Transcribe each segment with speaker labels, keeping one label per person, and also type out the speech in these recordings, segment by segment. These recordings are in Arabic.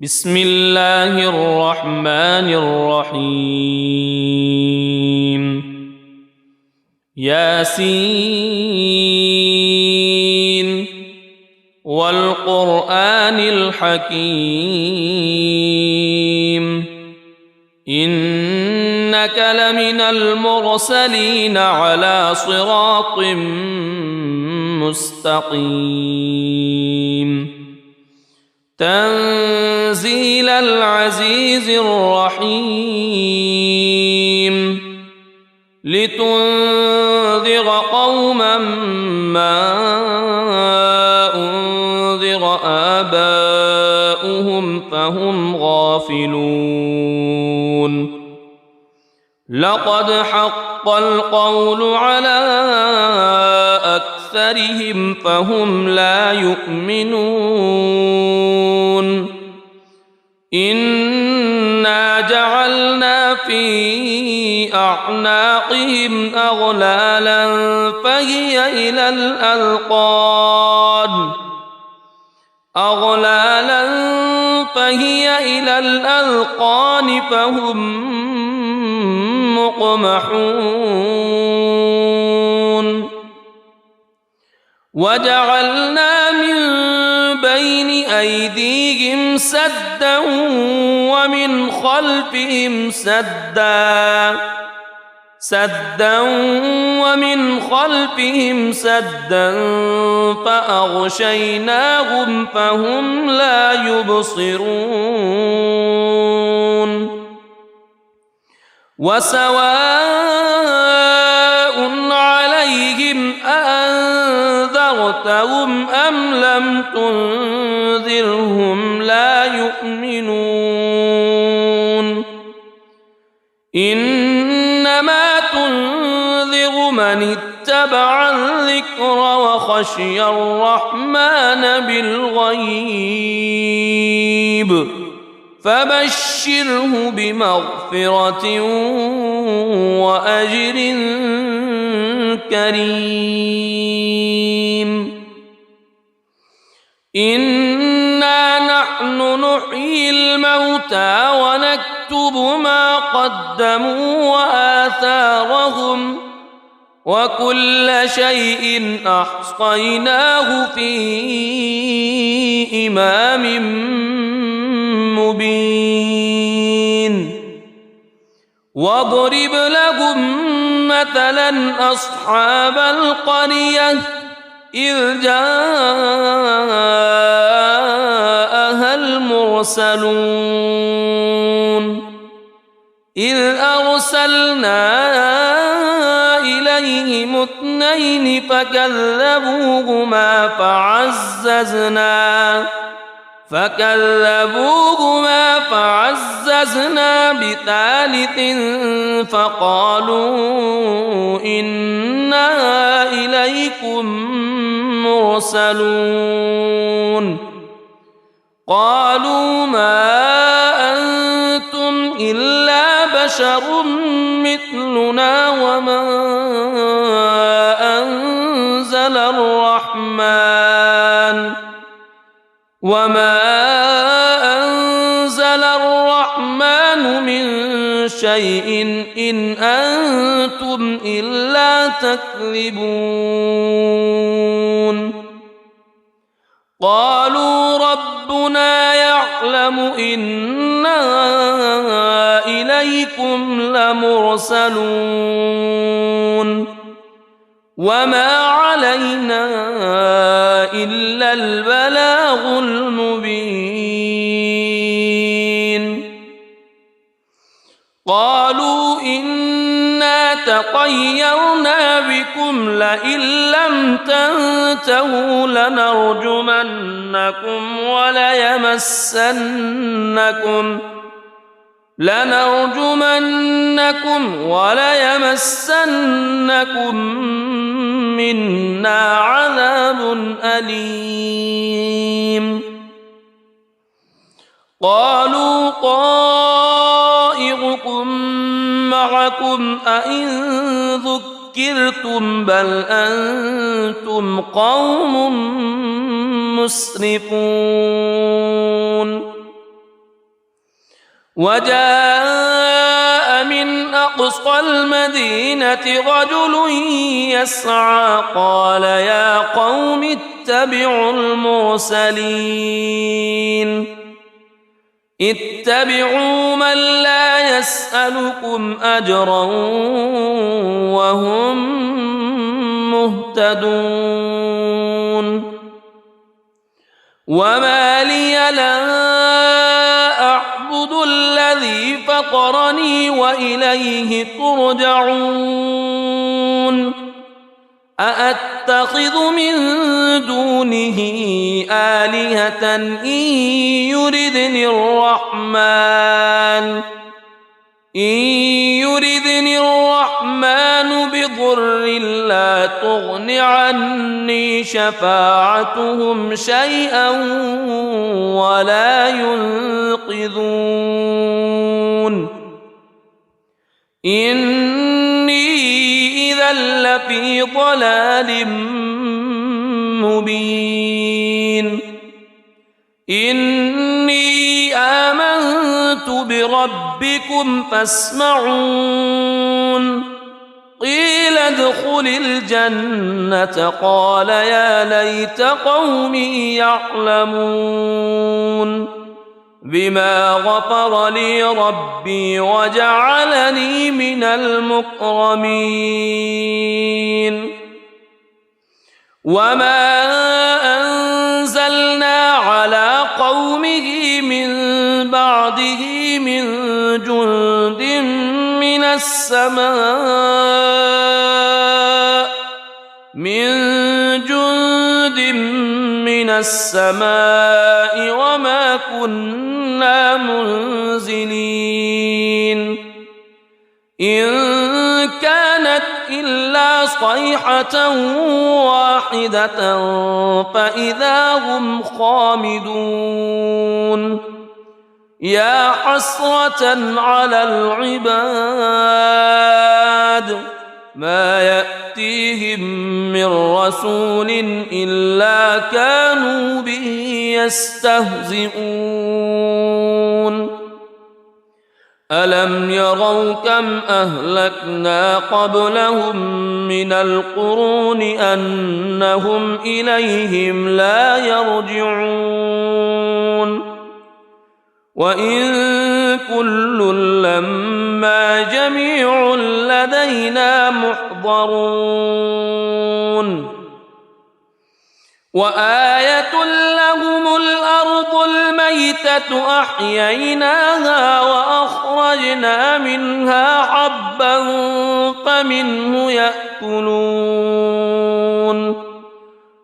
Speaker 1: بسم الله الرحمن الرحيم ياسين والقرآن الحكيم إنك لمن المرسلين على صراط مستقيم تنزيل العزيز الرحيم لتنذر قوما ما أنذر آباؤهم فهم غافلون لقد حق القول على أكثرهم فهم لا يؤمنون إنا جعلنا في أعناقهم أغلالا فهي إلى الأذقان فهم مقمحون وجعلنا من بين أيديهم سدا ومن خلفهم سدا فأغشيناهم فهم لا يبصرون وسواء عليهم أأنذرتهم أم لم تنذرهم لا يؤمنون إنما تنذر من اتبع الذكر وخشي الرحمن بالغيب فبشره بمغفرة وأجر كريم إنا نحن نحيي الموتى ونكتب ما قدموا وآثارهم وكل شيء أحصيناه في إمام مبين واضرب لهم مثلا أصحاب القرية إذ جاءها المرسلون إذ أرسلنا إليهم اثنين فكذبوهما فعززنا بثالث فقالوا إنا إليكم مرسلون قالوا ما أنتم إلا بشر مثلنا وما أنزل الرحمن من شيء إن أنتم إلا تكذبون قالوا ربنا يعلم إنا إليكم لمرسلون وما علينا إلا البلاغ المبين قالوا إنا تطيرنا بكم لئن لم تنتهوا لنرجمنكم وليمسنكم منا عذاب أليم قالوا طائركم معكم أئن ذكرتم بل أنتم قوم مسرفون وجاء من أقصى المدينة رجل يسعى قال يا قوم اتبعوا المرسلين اتبعوا من لا يسألكم أجرا وهم مهتدون وما لي لا أعبد الذي فطرني وإليه ترجعون أأتخذ من دونه آلهة إن يردني الرحمن بضر لا تغن عني شفاعتهم شيئا ولا ينقذون إني إذا لفي ضلال مبين إني آمنت بربكم فاسمعون قيل ادخل الجنة قال يا ليت قومي يعلمون بما غفر لي ربي وجعلني من المكرمين وما أنزلنا على قومه من بعده من جند من السماء وما كنا منزلين إن كانت إلا صيحة واحدة فإذا هم خامدون يا حسرة على العباد ما يأتيهم من رسول إلا كانوا به يستهزئون ألم يروا كم أهلكنا قبلهم من القرون أنهم إليهم لا يرجعون وإن كل لما جميع لدينا محضرون وآية لهم الأرض الميتة أحييناها وأخرجنا منها حبا فمنه يأكلون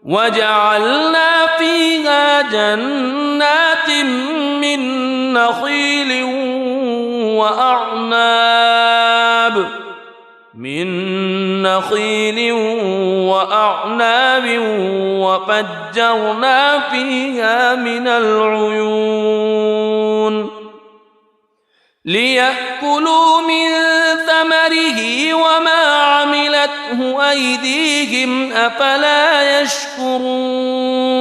Speaker 1: وجعلنا فيها جنات من نخيل وأعناب وفجرنا فيها من العيون ليأكلوا من ثمره وما عملته أيديهم أفلا يشكرون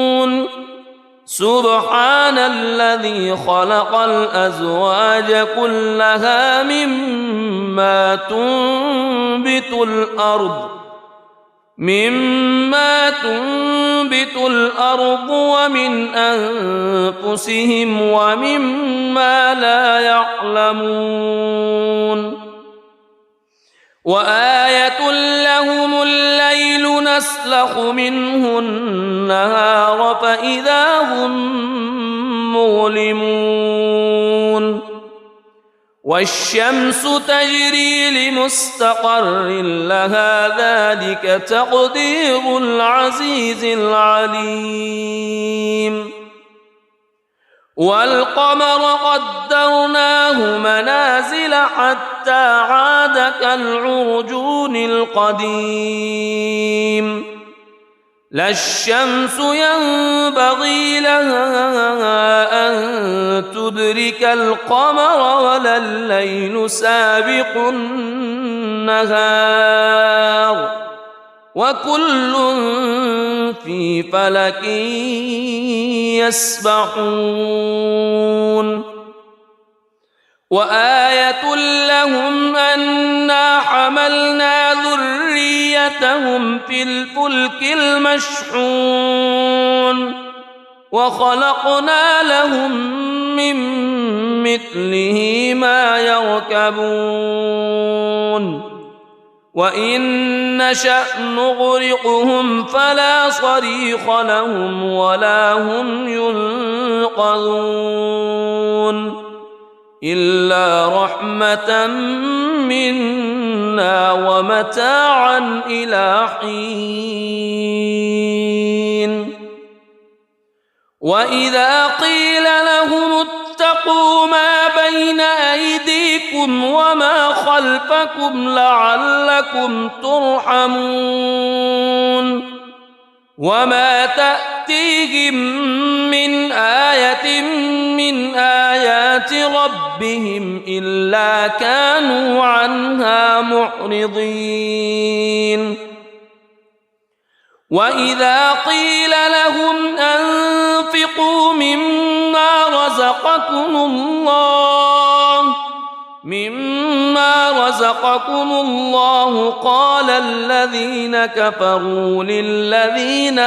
Speaker 1: سبحان الذي خلق الأزواج كلها مما تنبت الأرض ومن أنفسهم ومما لا يعلمون وآية لهم الليل نسلخ منه النهار فإذا هم مظلمون والشمس تجري لمستقر لها ذلك تقدير العزيز العليم والقمر قدرناه منازل حتى عاد كالعرجون القديم لا الشمس ينبغي لها أن تدرك القمر ولا الليل سابق النهار وكل في فلك يسبحون وآية لهم أنا حملنا ذريتهم في الفلك المشحون وخلقنا لهم من مثله ما يركبون وإن نشأ نغرقهم فلا صريخ لهم ولا هم ينقذون إلا رحمة منا ومتاعا إلى حين وإذا قيل لهم اتقوا ما بين أيديكم وما خلفكم لعلكم ترحمون وما تأتيهم من آية من آيات ربهم إلا كانوا عنها معرضين وإذا قيل لهم أنفقوا مما رزقكم الله قال الذين كفروا للذين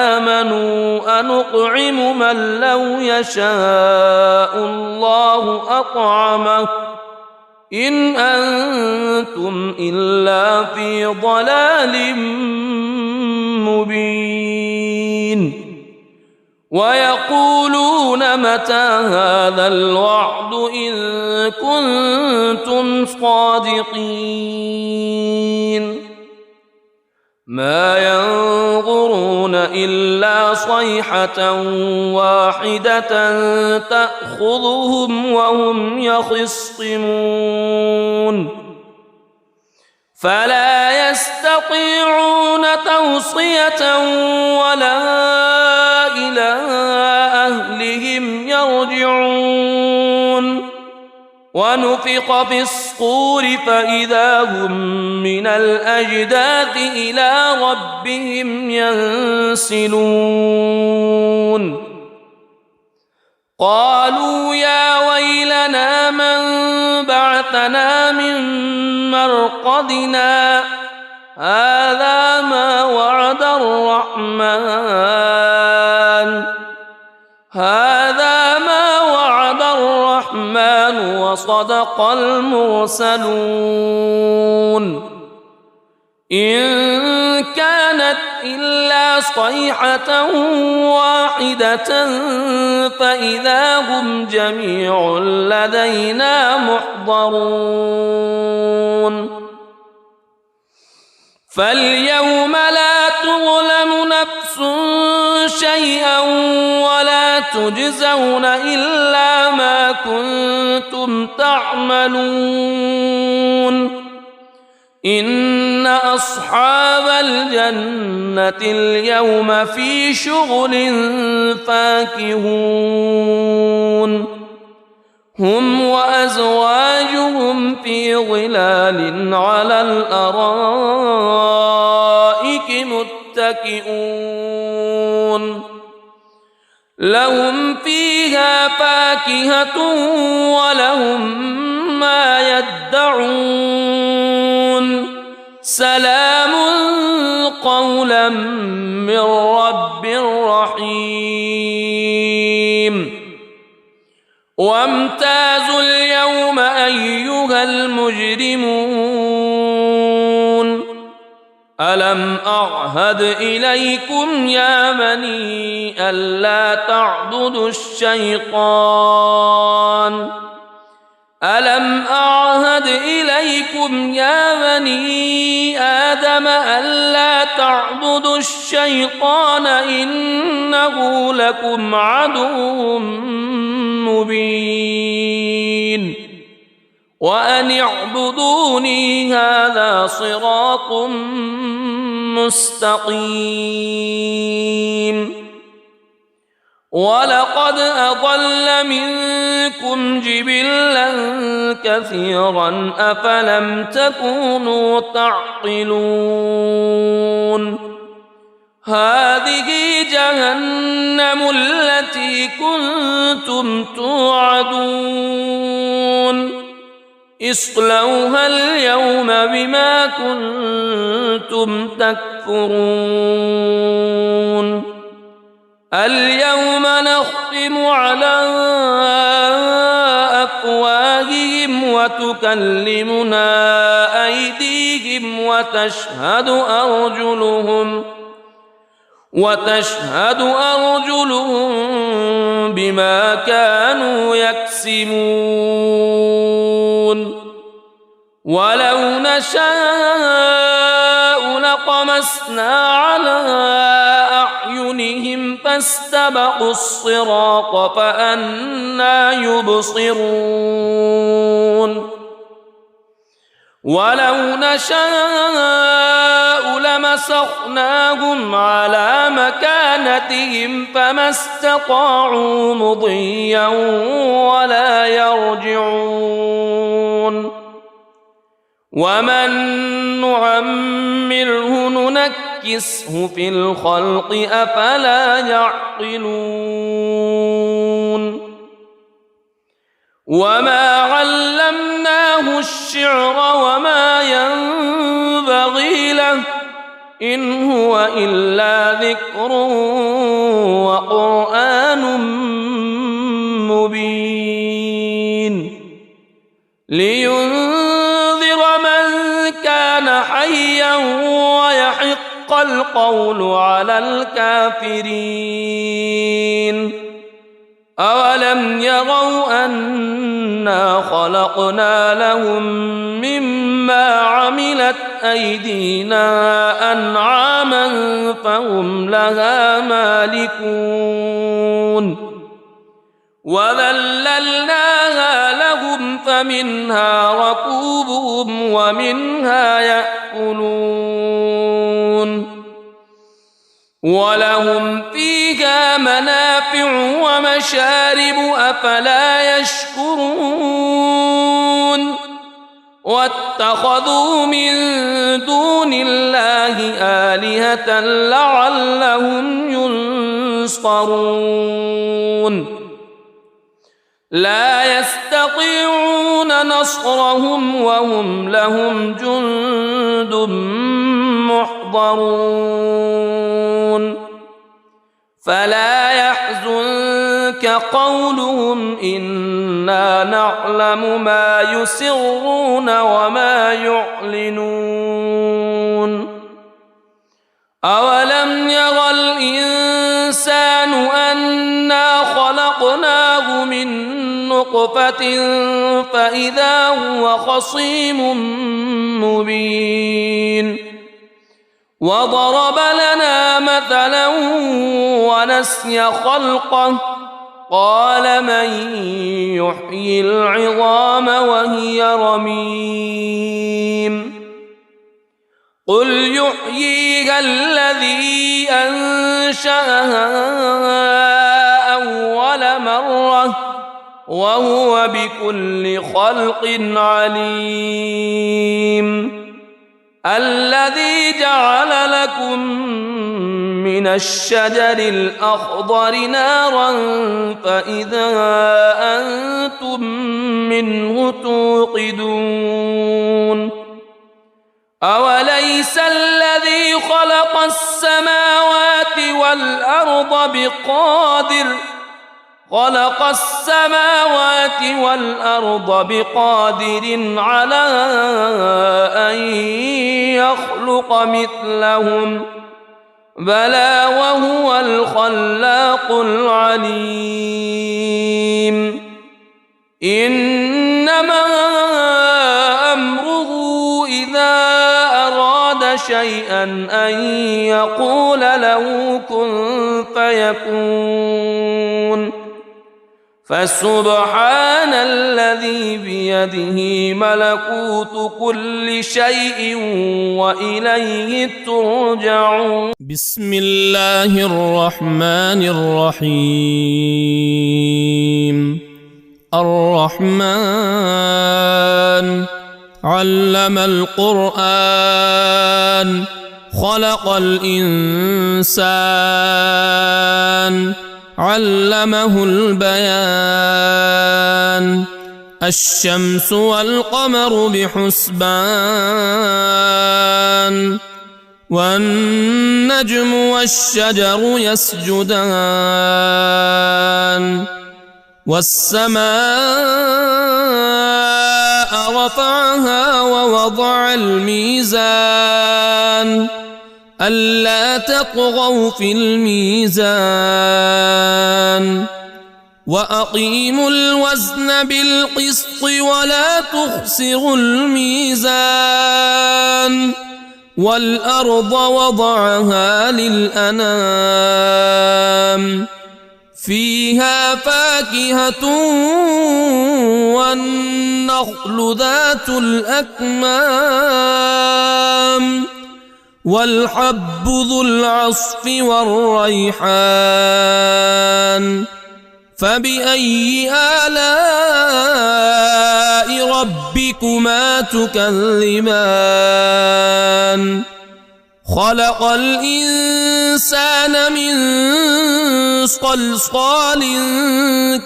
Speaker 1: آمنوا أنطعم من لو يشاء الله أطعمه إن أنتم إلا في ضلال مبين ويقولون متى هذا الوعد إن كنتم صادقين ما ينظرون إلا صيحة واحدة تأخذهم وهم يخصمون فلا يستطيعون توصية ولا إلى أهلهم يرجعون ونفخ في الصور فإذا هم من الأجداث إلى ربهم ينسلون قالوا يا ويلنا من بعثنا من مرقدنا هذا ما وعد الرحمن وصدق المرسلون إن كانت إلا صيحة واحدة فإذا هم جميع لدينا محضرون فاليوم لا تظلم نفس شيئا ولا تجزون إلا ما كنتم تعملون إن أصحاب الجنة اليوم في شغل فاكهون هم وأزواجهم في ظلال على الأرائك متكئون لهم فيها فاكهة ولهم ما يدعون سلام قولا من رب رحيم وامتازوا اليوم أيها المجرمون ألم أعهد إليكم يا بني ألا تعبدوا الشيطان ألم أعهد إليكم يا بني آدم ألا تعبدوا الشيطان إنه لكم عدو مبين وأن اعبدوني هذا صراط مستقيم ولقد أضل منكم جبلا كثيرا أفلم تكونوا تعقلون هذه جهنم التي كنتم توعدون اصلوها اليوم بما كنتم تكفرون اليوم نختم على أفواههم وتكلمنا أيديهم وتشهد أرجلهم بما كانوا يكسبون ولو نشاء لطمسنا على أعينهم فاستبقوا الصراط فأنى يبصرون ولو نشاء لمسخناهم على مكانتهم فما استطاعوا مضيا ولا يرجعون ومن نعمره ننكسه في الخلق أفلا يعقلون وما علمناه الشعر وما ينبغي له إن هو إلا ذكر وقرآن مبين لينذر من كان حيا ويحق القول على الكافرين أولم يروا أنا خلقنا لهم مما عملت أيدينا أنعاما فهم لها مالكون وذللناها لهم فمنها ركوبهم ومنها يأكلون ولهم فيها منافع ومشارب أفلا يشكرون واتخذوا من دون الله آلهة لعلهم ينصرون لا يستطيعون نصرهم وهم لهم جند محضرون فلا يحزنك قولهم إنا نعلم ما يسرون وما يعلنون أولم ير الإنسان أنا خلقناه من نطفة فإذا هو خصيم مبين وضرب لنا مثلا ونسي خلقه قال من يحيي العظام وهي رميم قل يحييها الذي أنشأها أول مرة وهو بكل خلق عليم الذي جعل لكم من الشجر الأخضر نارا فإذا أنتم منه توقدون أوليس الذي خلق السماوات والأرض بقادر على أن يخلق مثلهم بلى وهو الخلاق العليم إنما أمره إذا أراد شيئا أن يقول له كن فيكون فسبحان الذي بيده ملكوت كل شيء وإليه ترجعون بسم الله الرحمن الرحيم الرحمن علم القرآن خلق الإنسان علمه البيان الشمس والقمر بحسبان والنجم والشجر يسجدان والسماء رفعها ووضع الميزان ألا تطغوا في الميزان وأقيموا الوزن بالقسط ولا تخسروا الميزان والأرض وضعها للأنام فيها فاكهة والنخل ذات الأكمام والحب ذو العصف والريحان فبأي آلاء ربكما تكذبان خلق الإنسان من صلصال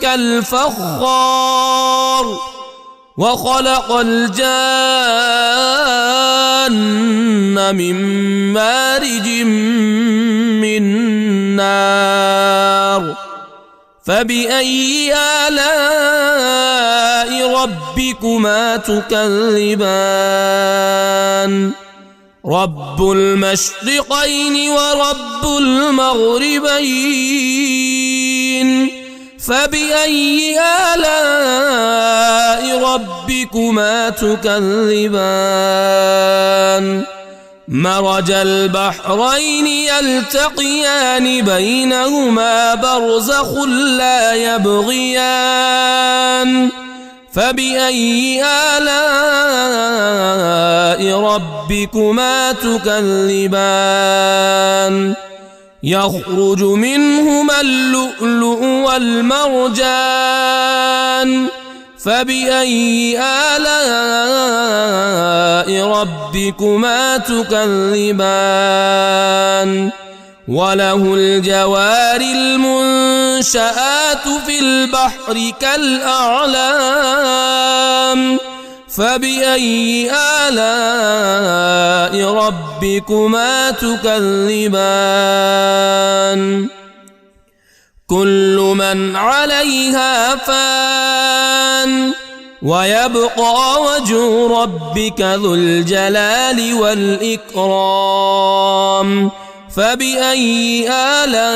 Speaker 1: كالفخار وخلق الجان من مارج من نار فبأي آلاء ربكما تكذبان رب المشرقين ورب المغربين فبأي آلاء ربكما تكذبان مرج البحرين يلتقيان بينهما برزخ لا يبغيان فبأي آلاء ربكما تكذبان يخرج منهما اللؤلؤ والمرجان فبأي آلاء ربكما تكذبان وله الجوار المنشآت في البحر كالأعلام فبأي آلاء ربكما تكذبان كل من عليها فان ويبقى وجه ربك ذو الجلال والإكرام فبأي آلاء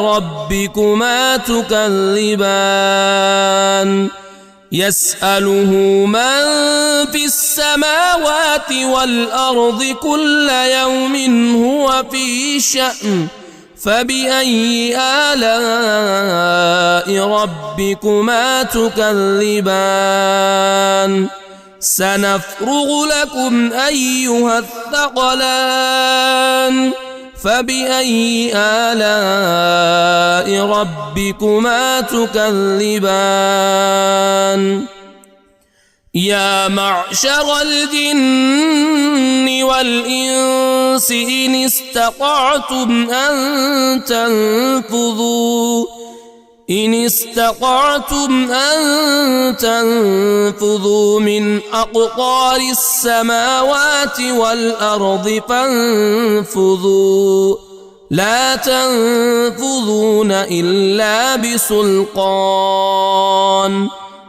Speaker 1: ربكما تكذبان يسأله من في السماوات والأرض كل يوم هو في شأن فبأي آلاء ربكما تكذبان سنفرغ لكم أيها الثقلان فبأي آلاء ربكما تكذبان يا معشر الجن والإنس إن استطعتم أن تنفذوا من أقطار السماوات والأرض فانفذوا لا تنفذون إلا بسلطان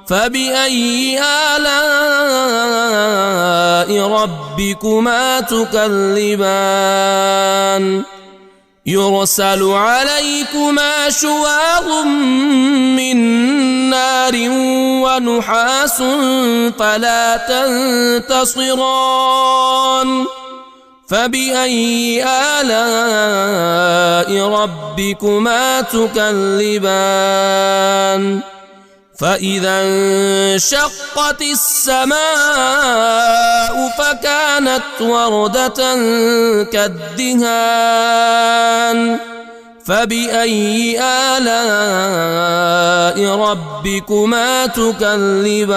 Speaker 1: فبأي آلاء ربكما تكذبان يرسل عليكما شواظ من نار ونحاس فلا تنتصران فبأي آلاء ربكما تكذبان فإذا انشقت السماء فكانت وردة كالدهان فبأي آلاء ربكما تكذبان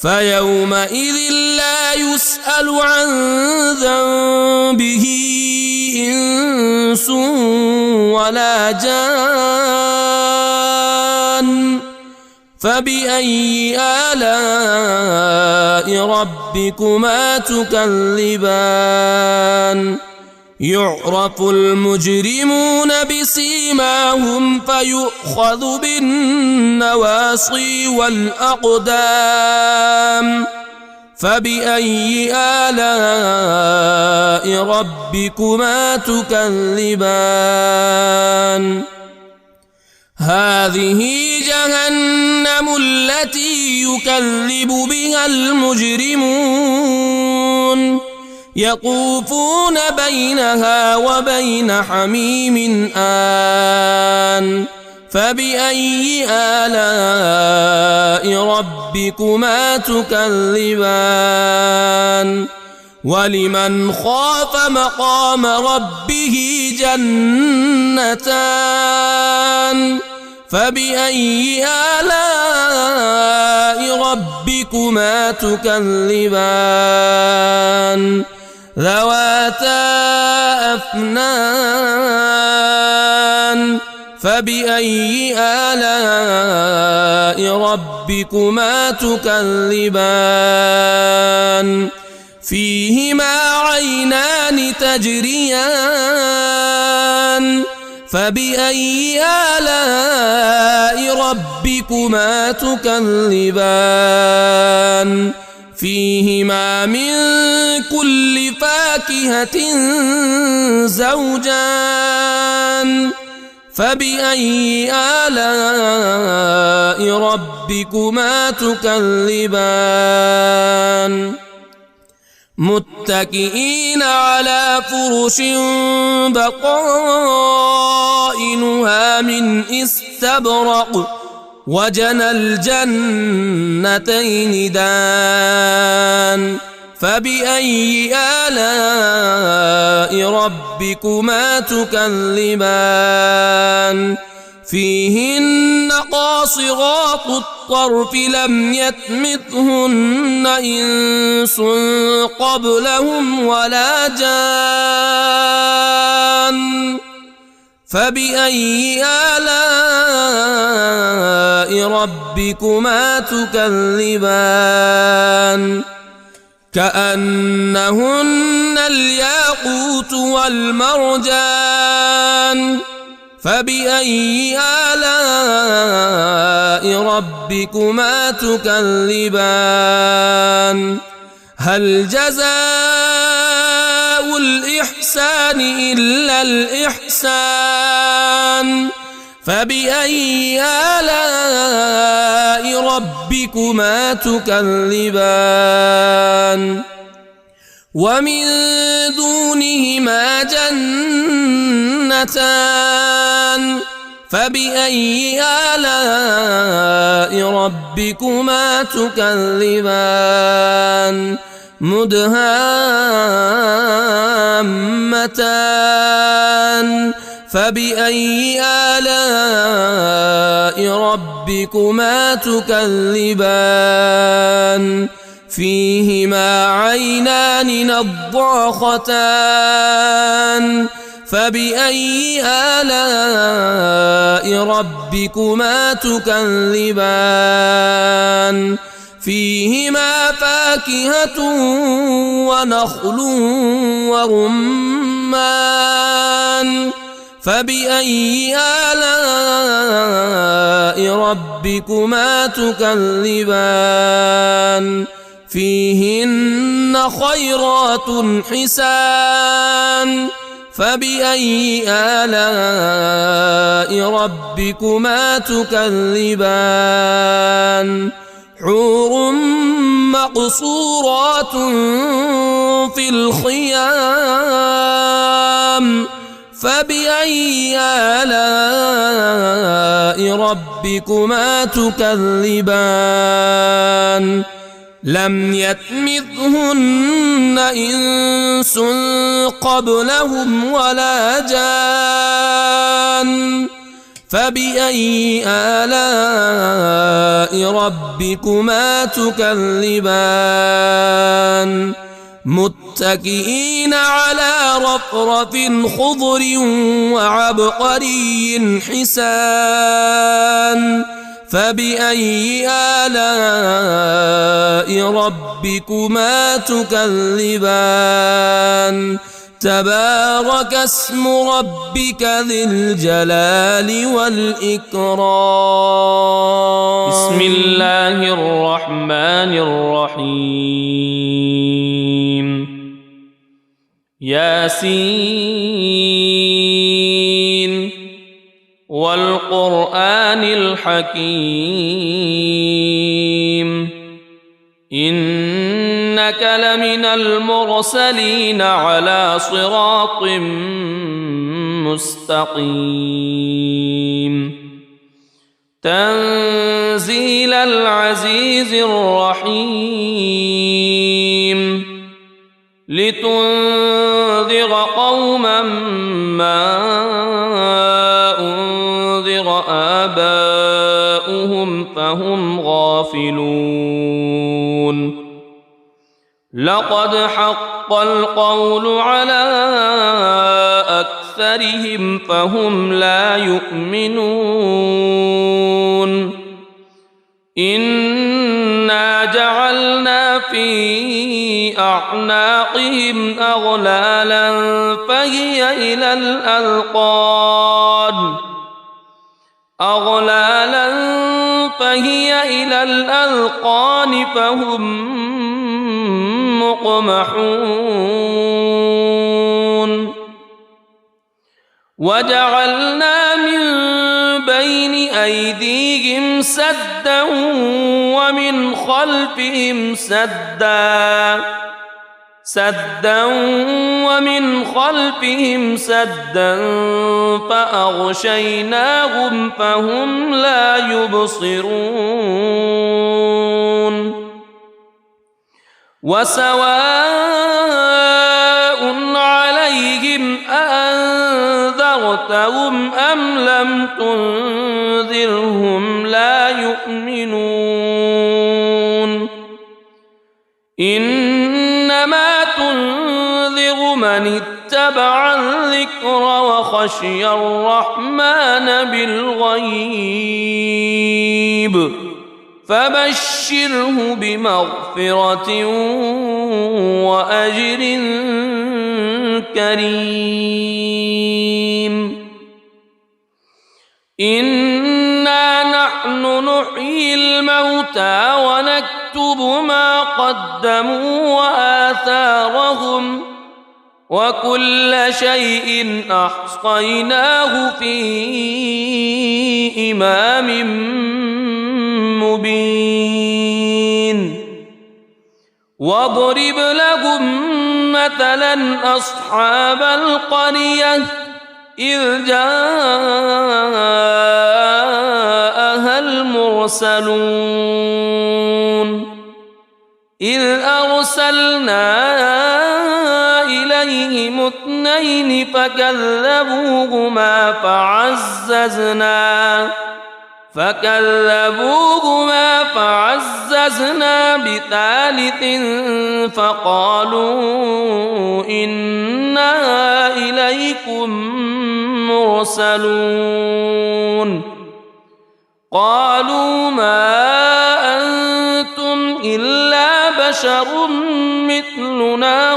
Speaker 1: فيومئذ لا يسأل عن ذنبه إنس ولا جان فبأي آلاء ربكما تكذبان يعرف المجرمون بسيماهم فيؤخذ بالنواصي والأقدام فبأي آلاء ربكما تكذبان هذه جهنم التي يكذب بها المجرمون يطوفون بينها وبين حميم آن فبأي آلاء ربكما تكذبان ولمن خاف مقام ربه جنتان فبأي آلاء ربكما تكذبان ذواتا أفنان فبأي آلاء ربكما تكذبان فيهما عينان تجريان فبأي آلاء ربكما تكذبان فيهما من كل فاكهة زوجان فبأي آلاء ربكما تكذبان متكئين على فرش بطائنها من استبرق وجنى الجنتين دان فبأي آلاء ربكما تكذبان فيهن قاصرات الطرف لم يطمثهن إنس قبلهم ولا جان فبأي آلاء ربكما تكذبان كأنهن الياقوت والمرجان فبأي آلاء ربكما تكذبان هل جزاء الإحسان إلا الإحسان فبأي آلاء ربكما تكذبان ومن دونهما جنتان فبأي آلاء ربكما تكذبان مدهامتان فبأي آلاء ربكما تكذبان فيهما عينان نضاختان فبأي آلاء ربكما تكذبان فيهما فاكهة ونخل ورمان فبأي آلاء ربكما تكذبان فيهن خيرات حسان فبأي آلاء ربكما تكذبان حور مقصورات في الخيام فبأي آلاء ربكما تكذبان لم يطمثهن إنس قبلهم ولا جان فبأي آلاء ربكما تكذبان متكئين على رفرف خضر وعبقري حسان فبأي آلاء ربكما تكذبان تبارك اسم ربك ذي الجلال والإكرام بسم الله الرحمن الرحيم ياسين والقرآن الحكيم إنك لمن المرسلين على صراط مستقيم تنزيل العزيز الرحيم لتنذر قوما ما أنذر آباؤهم فهم غافلون لقد حق القول على أكثرهم فهم لا يؤمنون إنا جعلنا في أعناقهم أغلالا فهي إلى الأذقان فهم مقمحون وجعلنا من بين أيديهم سدا ومن خلفهم سدا فأغشيناهم فهم لا يبصرون وسواء عليهم أأنذرتهم أم لم تنذرهم لا يؤمنون إنما تنذر من اتبع الذكر وخشي الرحمن بالغيب فبشره بمغفرة وأجر كريم إنا نحن نحيي الموتى ونكتب ما قدموا وآثارهم وكل شيء أحصيناه في إمام مبين واضرب لهم مثلا أصحاب القرية إذ جاءها المرسلون إذ أرسلنا إليهم اثنين فكذبوهما فعززنا بثالث فقالوا إنا إليكم مرسلون قالوا ما أنتم إلا بشر مثلنا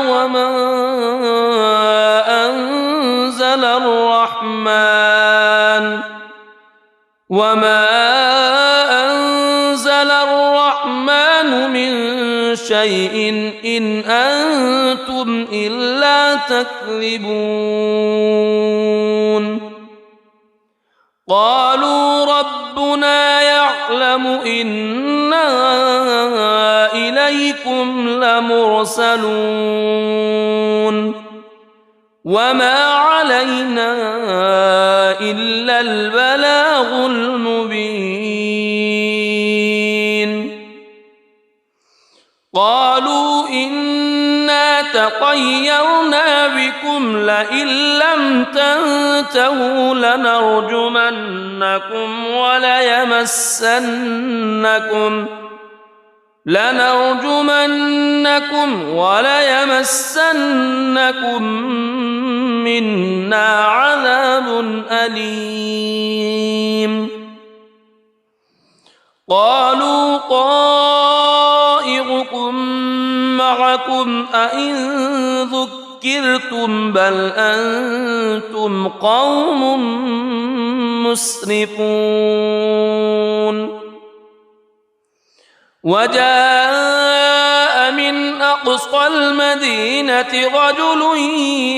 Speaker 1: وما أنزل الرحمن من شيء إن أنتم إلا تكذبون قالوا ربنا يعلم إنا إليكم لمرسلون وما علينا إلا البلاغ المبين قالوا إنا تطيرنا بكم لئن لم تنتهوا لنرجمنكم وليمسنكم منا عذاب أليم قالوا طائركم معكم أئن ذكرتم بل أنتم قوم مسرفون وجاء من أقصى المدينة رجل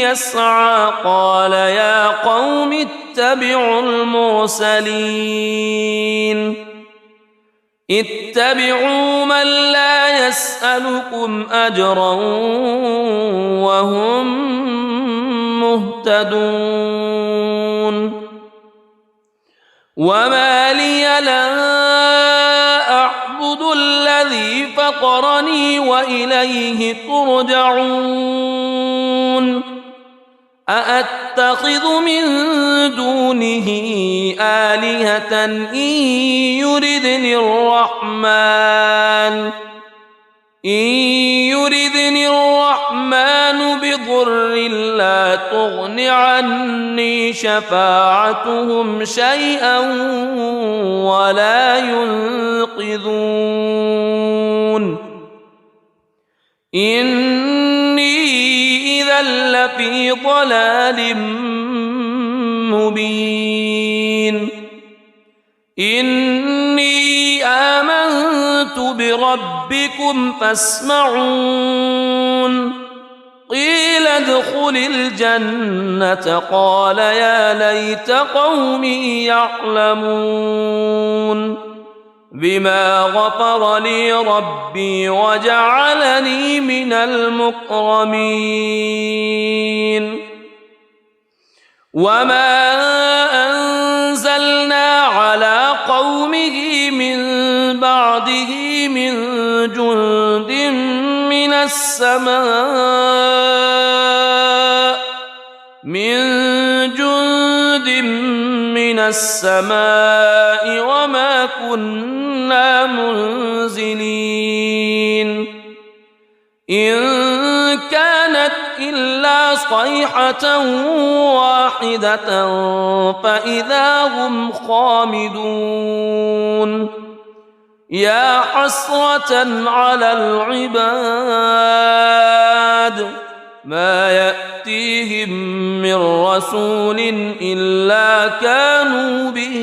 Speaker 1: يسعى قال يا قوم اتبعوا المرسلين اتبعوا من لا يسألكم أجرا وهم مهتدون وما لي لا أعبد الذي فطرني وإليه ترجعون أأتخذ من دونه آلهة إن يردني الرحمن بضر لا تغن عني شفاعتهم شيئا ولا ينقذون إني إذا لفي ضلال مبين إني آمنت بربكم فاسمعون قيل ادخل الجنة قال يا ليت قومي يعلمون بما غفر لي ربي وجعلني من المكرمين وما أنزلنا على قومه من بعده من جند من السماء وما كنا منزلين إن كانت إلا صيحة واحدة فإذا هم خامدون يا حسرة على العباد ما يأتيهم من رسول إلا كانوا به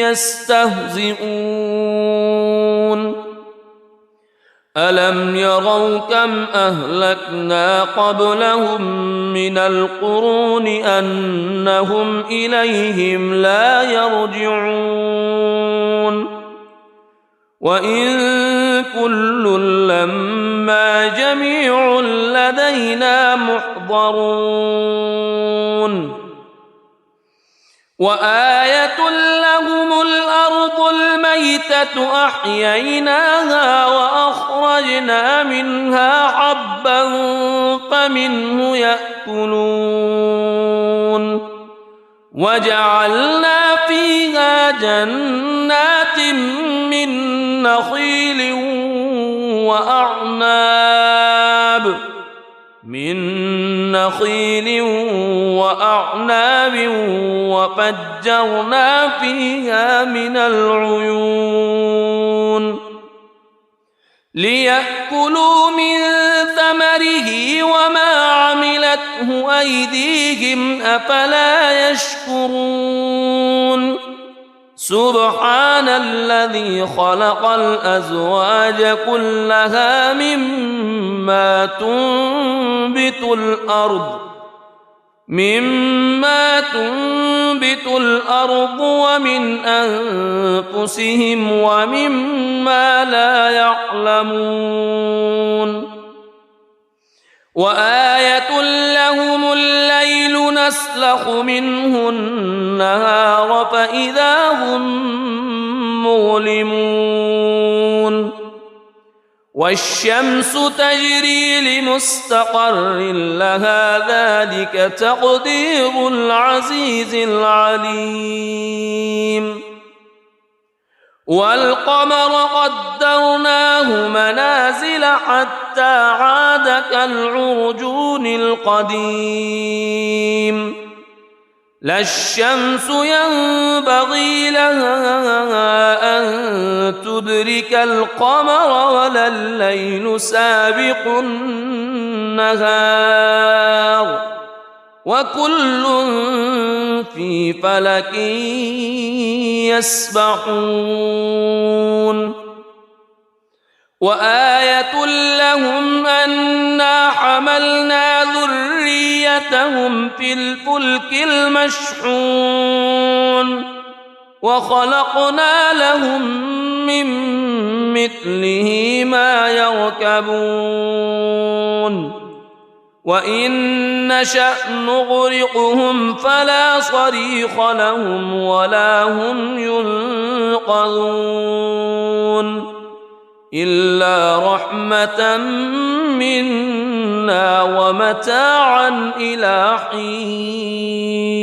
Speaker 1: يستهزئون ألم يروا كم أهلكنا قبلهم من القرون أنهم إليهم لا يرجعون وإن كل لما جميع لدينا محضرون وآية لهم الأرض الميتة أحييناها وأخرجنا منها حبا فمنه يأكلون وجعلنا فيها جنات من نخيل وأعناب وفجرنا فيها من العيون ليأكلوا من ثمره وما عملته أيديهم أفلا يشكرون سبحان الذي خلق الأزواج كلها مما تنبت الأرض ومن أنفسهم ومما لا يعلمون وآية لهم الليل نسلخ منه النهار فإذا هم مظلمون والشمس تجري لمستقر لها ذلك تقدير العزيز العليم والقمر قدرناه منازل حتى عاد كالعرجون القديم لا الشمس ينبغي لها أن تدرك القمر ولا الليل سابق النهار وكل في فلك يسبحون وآية لهم أنا حملنا ذريتهم في الفلك المشحون وخلقنا لهم من مثله ما يركبون وإن نشأ نغرقهم فلا صريخ لهم ولا هم ينقذون إلا رحمة منا ومتاعا إلى حين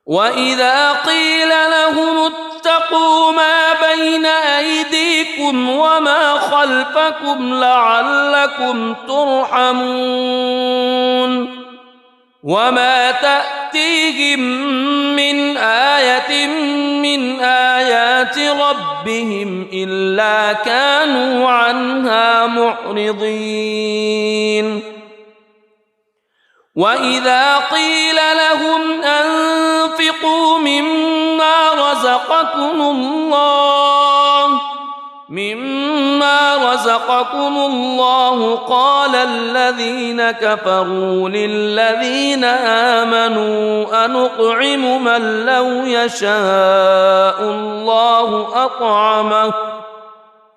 Speaker 1: وإذا قيل لهم اتقوا ما بين أيديكم وما خلفكم لعلكم ترحمون وما تأتيهم من آية من آيات ربهم إلا كانوا عنها معرضين وإذا قيل لهم أنفقوا مما رزقكم الله قال الذين كفروا للذين آمنوا أنطعم من لو يشاء الله أطعمه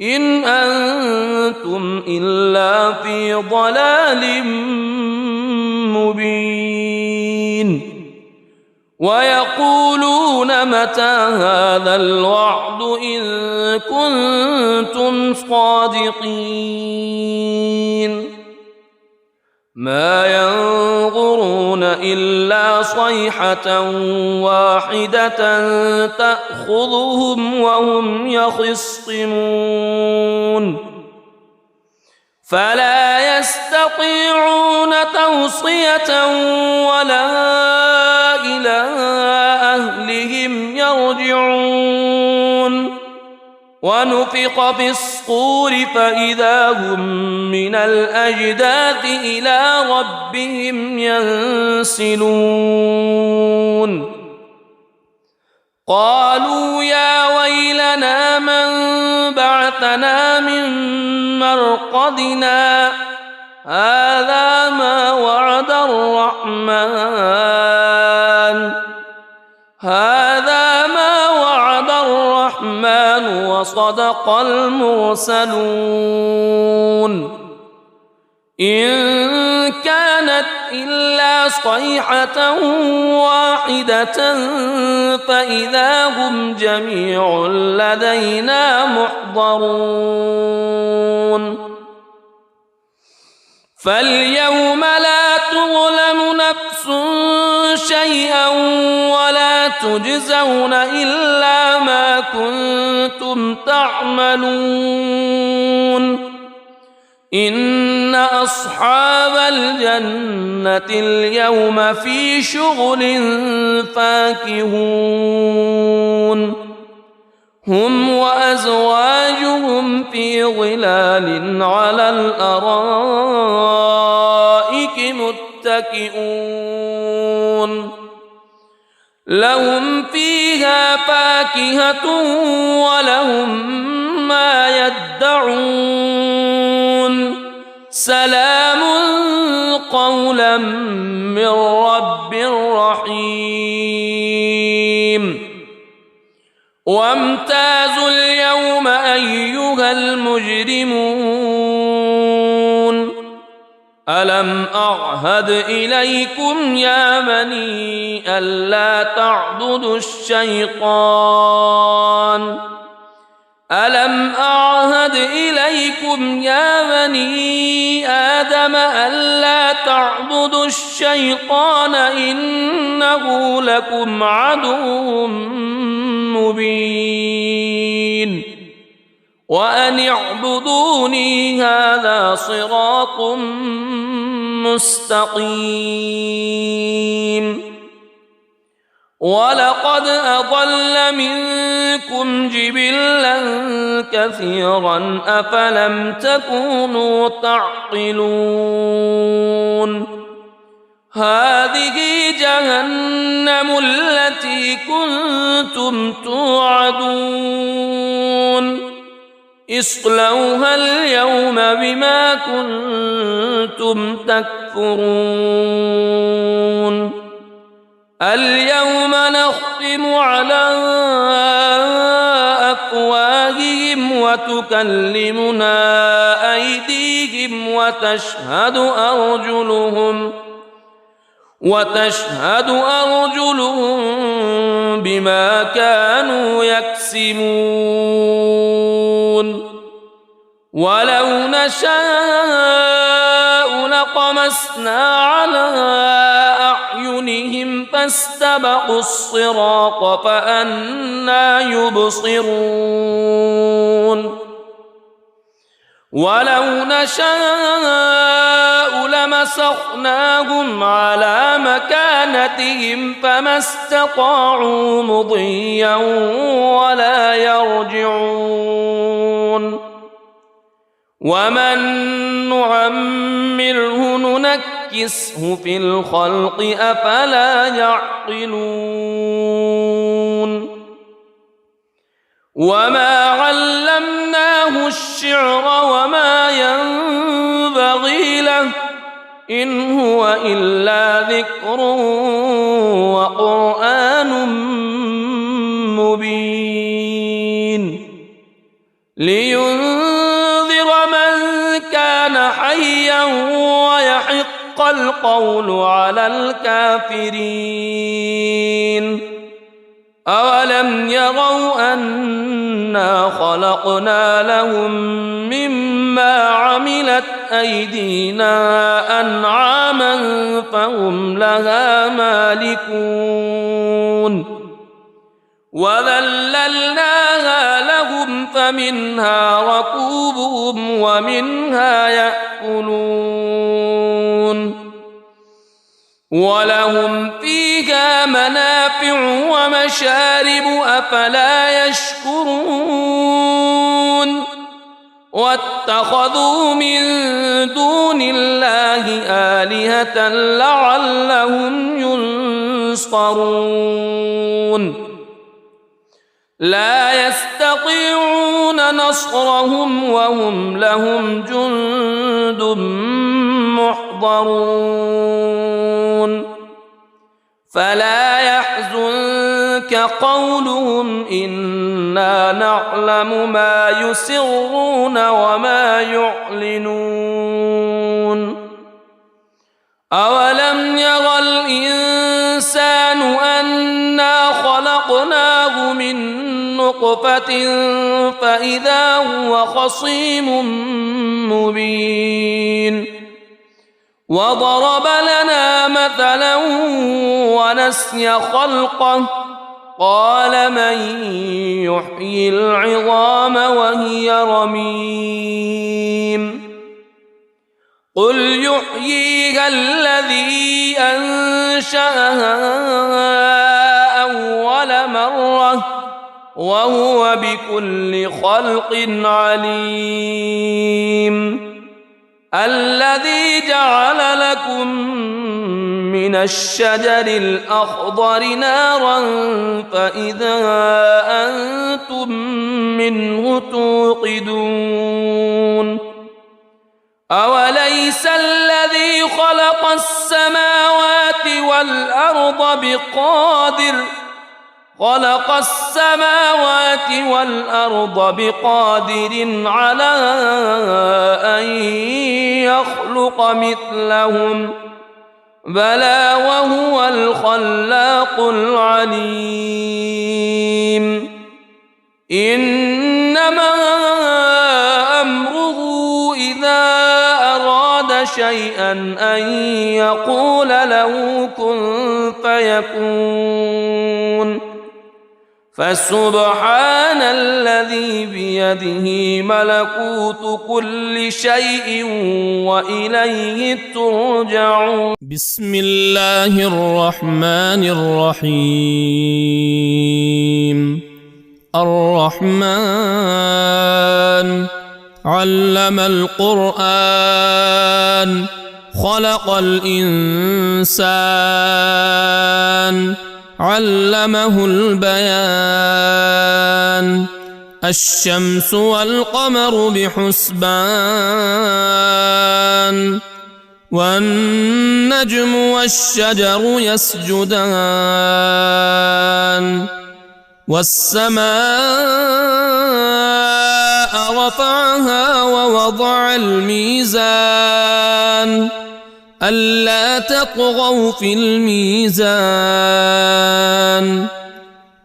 Speaker 1: إن أنتم إلا في ضلال مبين ويقولون متى هذا الوعد إن كنتم صادقين ما ينظرون إلا صيحة واحدة تأخذهم وهم يخصمون فلا يستطيعون توصية ولا إلى أهلهم يرجعون ونفخ في الصور فإذا هم من الأجداث إلى ربهم ينسلون قالوا يا ويلنا من بعثنا من مرقدنا هذا ما وعد الرحمن وصدق المرسلون إن كانت إلا صيحة واحدة فإذا هم جميع لدينا محضرون فاليوم لا تظلم نفس شيئا ولا تجزون إلا ما كنتم تعملون إن أصحاب الجنة اليوم في شغل فاكهون هم وأزواجهم في ظلال على الأرائك متكئون لهم فيها فاكهة ولهم ما يدعون سلام قولا من رب رحيم وامتازوا اليوم أيها المجرمون ألم أعهد إليكم يا بني ألا تعبدوا الشيطان ألم أعهد إليكم يا بني آدم ألا تعبدوا الشيطان إنه لكم عدو مبين وأن اعبدوني هذا صراط مستقيم ولقد أضل منكم جبلا كثيرا أفلم تكونوا تعقلون هذه جهنم التي كنتم توعدون اصلوها اليوم بما كنتم تكفرون اليوم نختم على أفواههم وتكلمنا أيديهم وتشهد أرجلهم بما كانوا يكسبون ولو نشاء لطمسنا على أعينهم فاستبقوا الصراط فأنى يبصرون ولو نشاء لمسخناهم على مكانتهم فما استطاعوا مضيا ولا يرجعون ومن نعمره ننكسه في الخلق أفلا يعقلون وما علمناه الشعر وما ينبغي له إن هو إلا ذكر وقرآن مبين لينذر من كان حيا ويحق القول على الكافرين أولم يروا أنا خلقنا لهم مما عملت أيدينا أنعاما فهم لها مالكون وذللناها لهم فمنها ركوبهم ومنها يأكلون ولهم فيها منافع ومشارب أفلا يشكرون واتخذوا من دون الله آلهة لعلهم ينصرون لا يستطيعون نصرهم وهم لهم جند محضرون فلا يحزنك قولهم إنا نعلم ما يسرون وما يعلنون أولم ير الإنسان أنا خلقناه من نطفة فإذا هو خصيم مبين وضرب لنا مثلا ونسي خلقه قال من يحيي العظام وهي رميم قل يحييها الذي أنشأها أول مرة وهو بكل خلق عليم الذي جعل لكم من الشجر الأخضر نارا فإذا أنتم منه توقدون أوليس الذي خلق السماوات والأرض بقادر على أن يخلق مثلهم بلى وهو الخلاق العليم إنما أمره إذا أراد شيئا أن يقول له كن فيكون فسبحان الذي الذي بيده ملكوت كل شيء وإليه ترجعون.
Speaker 2: بسم الله الرحمن الرحيم. الرحمن علم القرآن خلق الإنسان علمه البيان. الشمس والقمر بحسبان والنجم والشجر يسجدان. والسماء رفعها ووضع الميزان ألا تطغوا في الميزان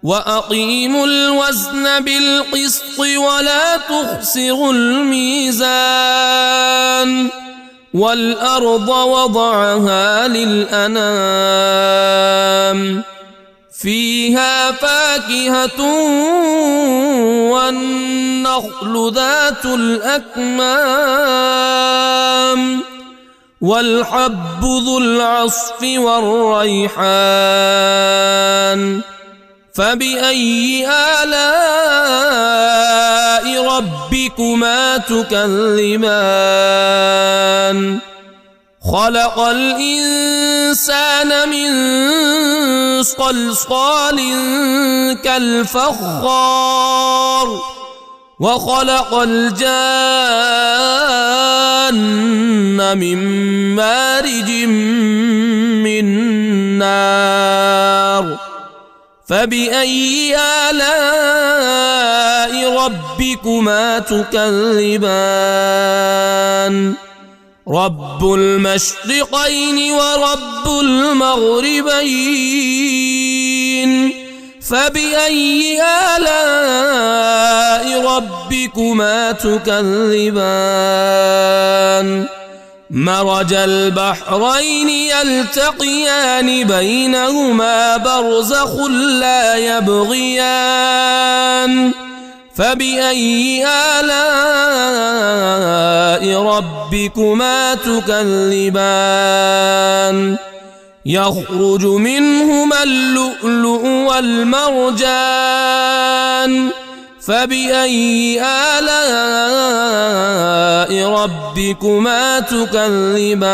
Speaker 2: وأقيموا الوزن بالقسط ولا تخسروا الميزان. والأرض وضعها للأنام فيها فاكهة والنخل ذات الأكمام والحب ذو العصف والريحان. فبأي آلاء ربكما تكذبان؟ خلق الإنسان من صلصال كالفخار وخلق الجان من مارج من نار. فبأي آلاء ربكما تكذبان؟ رب المشرقين ورب المغربين. فبأي آلاء ربكما تكذبان؟ مرج البحرين يلتقيان بينهما برزخ لا يبغيان. فبأي آلاء ربكما تكذبان؟ يخرج منهما اللؤلؤ والمرجان. فبأي آلاء ربكما تكذبان؟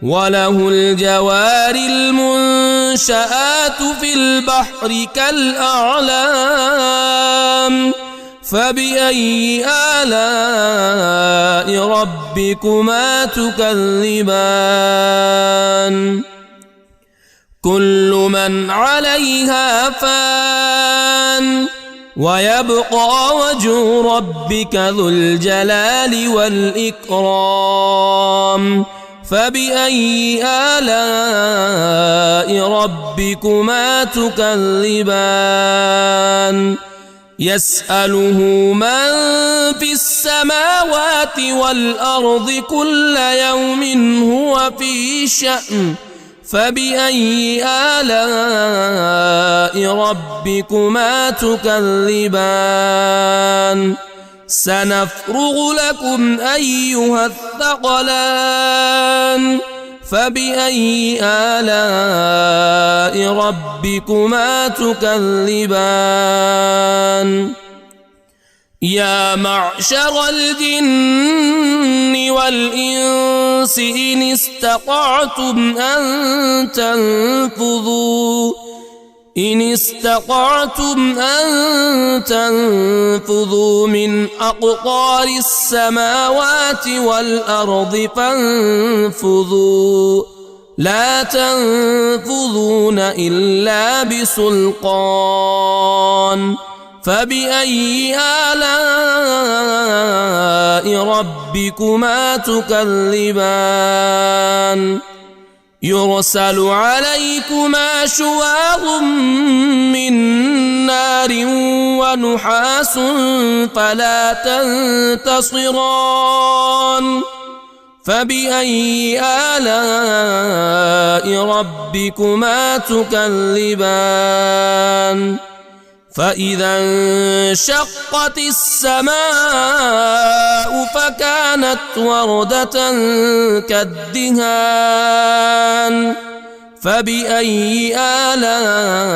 Speaker 2: وله الجوار المنشآت في البحر كالأعلام. فبأي آلاء ربكما تكذبان؟ كل من عليها فان ويبقى وجه ربك ذو الجلال والإكرام. فبأي آلاء ربكما تكذبان؟ يسأله من في السماوات والأرض كل يوم هو في شأن. فبأي آلاء ربكما تكذبان؟ سنفرغ لكم أيها الثقلان. فبأي آلاء ربكما تكذبان؟ يا معشر الجن والإنس إن استطعتم أن تنفذوا من أقطار السماوات والأرض فانفذوا لا تنفذون إلا بسلطان. فبأي آلاء ربكما تكذبان؟ يرسل عليكما شواظ من نار ونحاس فلا تنتصران. فبأي آلاء ربكما تكذبان؟ فإذا انشقت السماء فكانت وردة كالدهان فبأي آلاء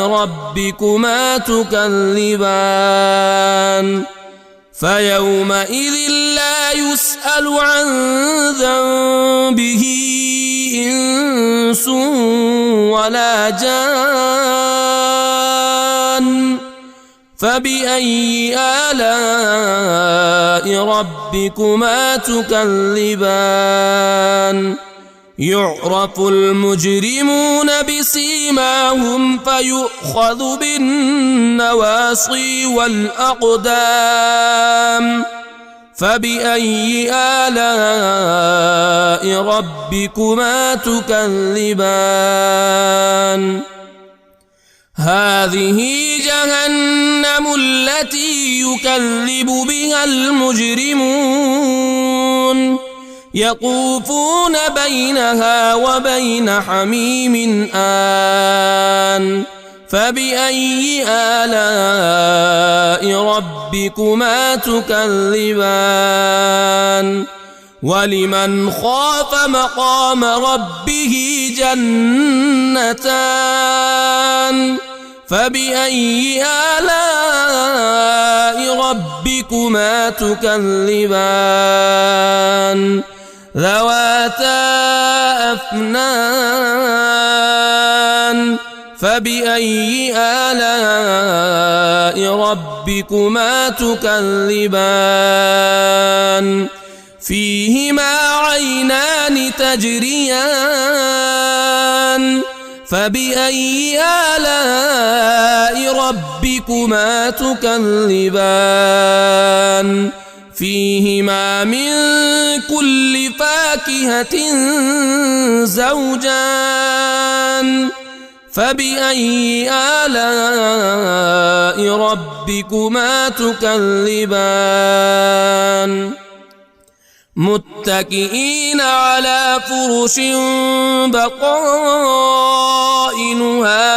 Speaker 2: ربكما تكذبان فيومئذ لا يسأل عن ذنبه إنس ولا جان فبأي آلاء ربكما تكذبان يعرف المجرمون بسيماهم فيؤخذ بالنواصي والأقدام فبأي آلاء ربكما تكذبان هذه جهنم التي يكذب بها المجرمون يطوفون بينها وبين حميم آن فبأي آلاء ربكما تكذبان ولمن خاف مقام ربه جنتان فبأي آلاء ربكما تكذبان ذواتا أفنان فبأي آلاء ربكما تكذبان فيهما عينان تجريان فبأي آلاء ربكما تكذبان فيهما من كل فاكهة زوجان فبأي آلاء ربكما تكذبان متكئين على فرش بطائنها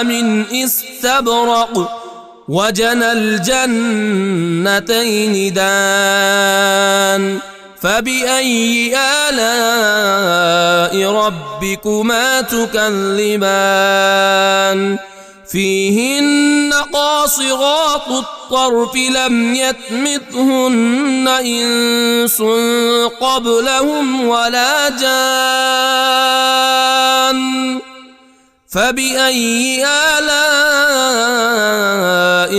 Speaker 2: من استبرق وجنى الجنتين دان فبأي آلاء ربكما تكذبان فيهن قاصرات الطرف لم يطمثهن إنس قبلهم ولا جان فبأي آلاء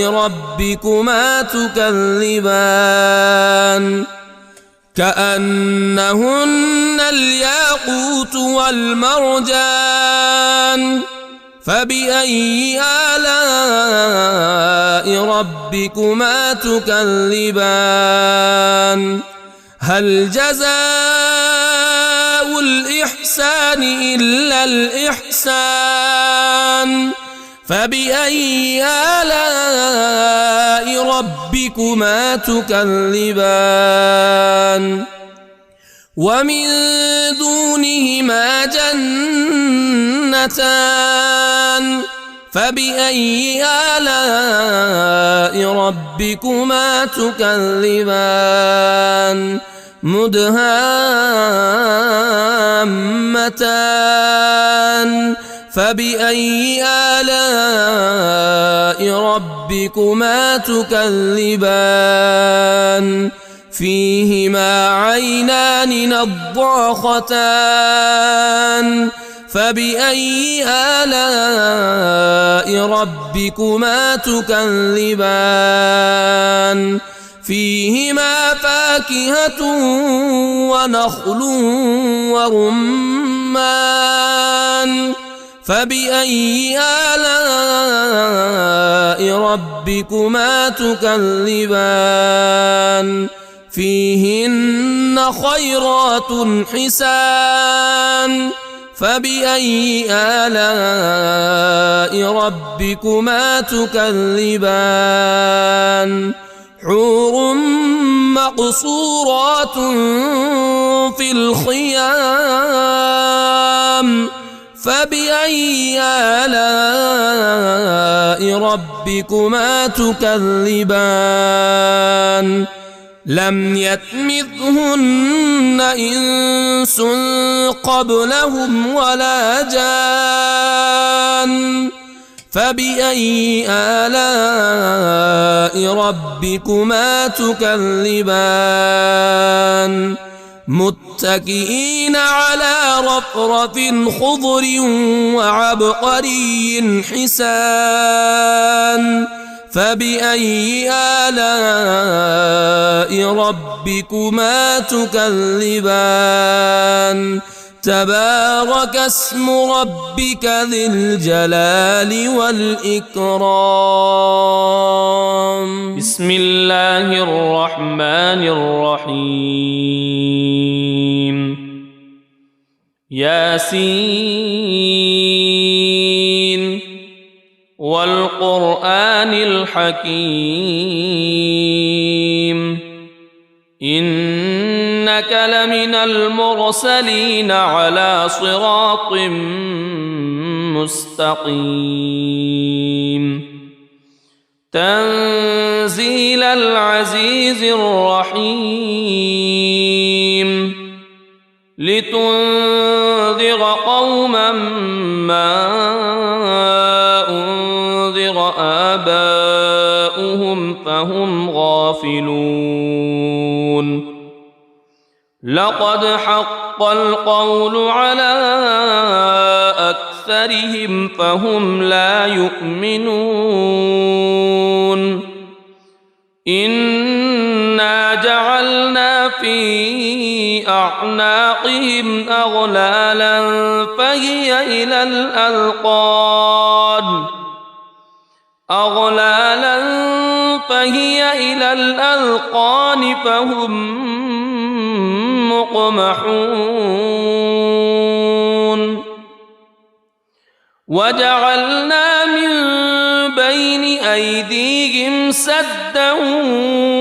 Speaker 2: ربكما تكذبان كأنهن الياقوت والمرجان فبأي آلاء ربكما تكذبان هل جزاء الإحسان إلا الإحسان فبأي آلاء ربكما تكذبان ومن دونهما جنتان فبأي آلاء ربكما تكذبان مدهامتان فبأي آلاء ربكما تكذبان فيهما عينان نضاختان فبأي آلاء ربكما تكذبان فيهما فاكهة ونخل ورمان فبأي آلاء ربكما تكذبان فيهن خيرات حسان فبأي آلاء ربكما تكذبان حور مقصورات في الخيام فبأي آلاء ربكما تكذبان لم يطمثهن إنس قبلهم ولا جان فبأي آلاء ربكما تكذبان متكئين على رفرف خضر وعبقري حسان فبأي آلاء ربكما تكذبان تبارك اسم ربك ذي الجلال والإكرام.
Speaker 1: بسم الله الرحمن الرحيم. ياسين والقرآن الحكيم إنك لمن المرسلين على صراط مستقيم تنزيل العزيز الرحيم لتنذر قوما ما أنذر آباؤهم فهم غافلون لقد حق القول على أكثرهم فهم لا يؤمنون إنا جعلنا في أعناقهم أغلالا فهي إلى الأذقان فهم مقمحون وجعلنا من بين أيديهم سدا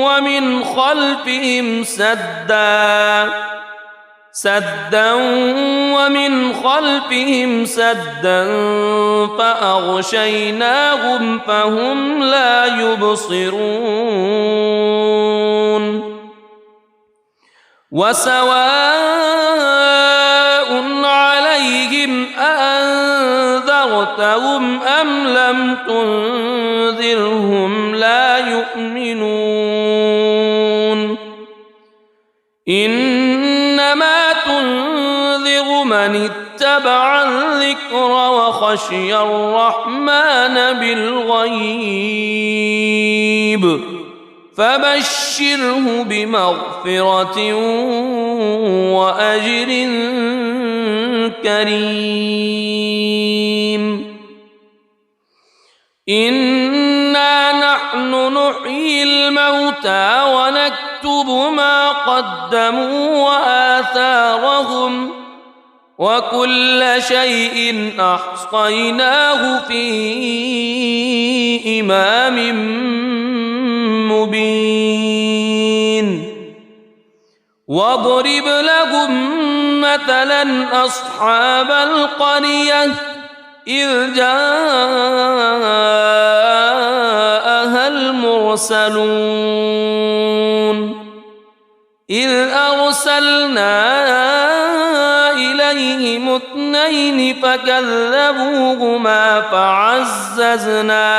Speaker 1: ومن خلفهم سدا فأغشيناهم فهم لا يبصرون وسواء عليهم أأنذرتهم أم لم تنذرهم لا يؤمنون إنما تنذر من اتبع الذكر وخشي الرحمن بالغيب فبشره بمغفرة وأجر كريم إنا نحن نحيي الموتى ونكتب ما قدموا وآثارهم وكل شيء أحصيناه في إمام مبين واضرب لهم مثلا أصحاب القرية إذ جاءها المرسلون إذ أرسلنا إليهم اثنين فكذبوهما فعززنا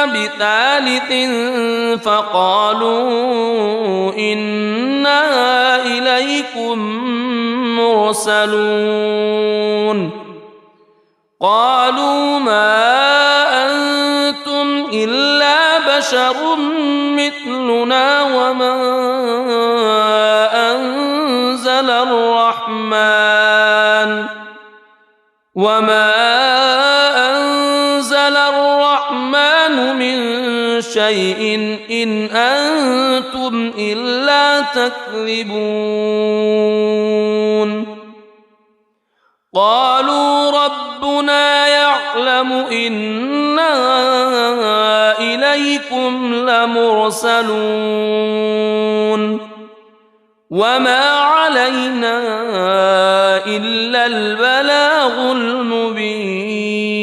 Speaker 1: بثالث فقالوا إنا إليكم مرسلون قالوا ما أنتم إلا بشر مثلنا وما أنزل الرحمن من شيء إن أنتم إلا تكذبون قالوا ربنا يعلم إنا إليكم لمرسلون وما علينا إلا البلاغ المبين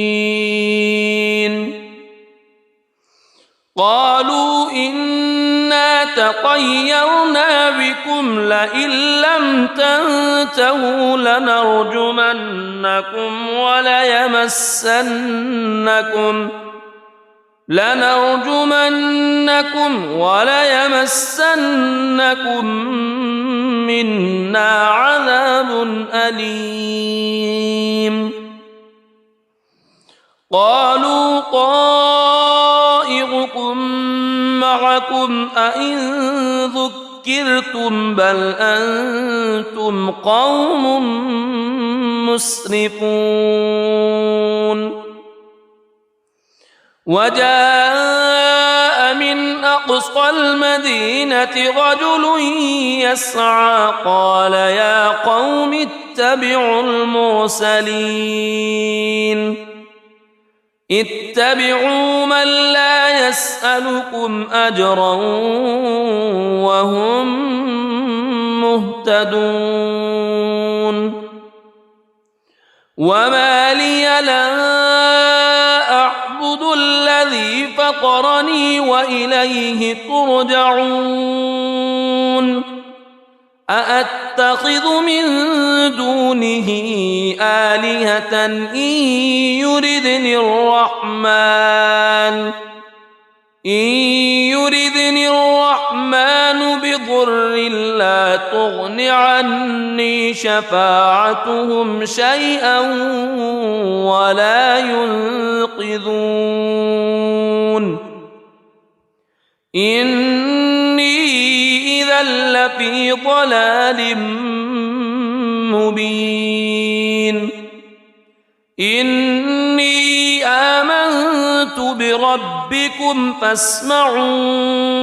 Speaker 1: قالوا إنا تطيرنا بكم لئن لم تنتهوا لنرجمنكم وليمسنكم منا عذاب أليم قالوا طائركم معكم أئن ذكرتم بل أنتم قوم مسرفون وجاء من أقصى المدينة رجل يسعى قال يا قوم اتبعوا اتبعوا من لا يسألكم أجرا وهم مهتدون وما لي لا أعبد الذي فطرني وإليه ترجعون أأتخذ من دونه آلهة إن يردني الرحمن بضر لا تغن عني شفاعتهم شيئا ولا ينقذون إني إذا لفي ضلال مبين إني آمنت بربكم فاسمعون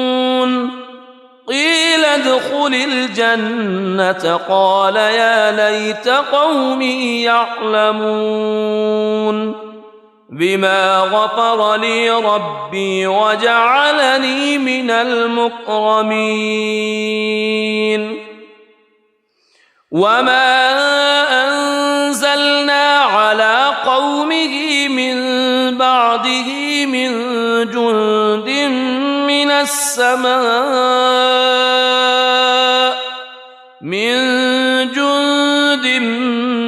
Speaker 1: قيل ادخل الجنة قال يا ليت قومي يعلمون بما غفر لي ربي وجعلني من المكرمين وما أنزلنا على قومه من بعده من جند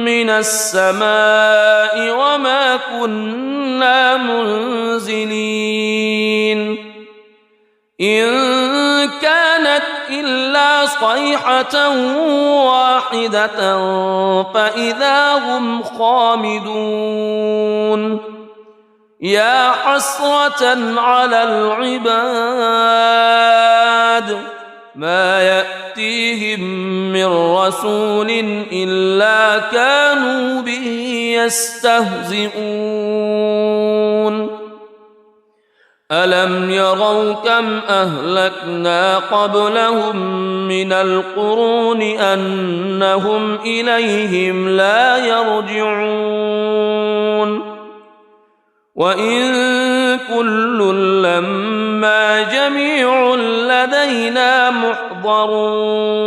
Speaker 1: من السماء وما كنا منزلين إن كانت إلا صيحة واحدة فإذا هم خامدون يا حسرة على العباد ما يأتيهم من رسول إلا كانوا به يستهزئون ألم يروا كم أهلكنا قبلهم من القرون أنهم إليهم لا يرجعون وإن كل لما جميع لدينا محضرون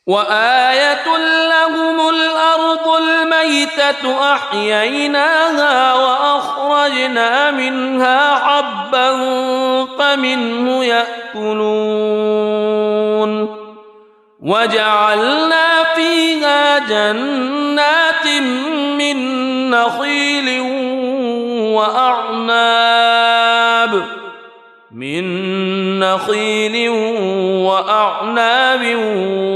Speaker 1: وآية لهم الأرض الميتة أحييناها وأخرجنا منها حبا فمنه يأكلون وجعلنا فيها جنات من نخيل وأعناب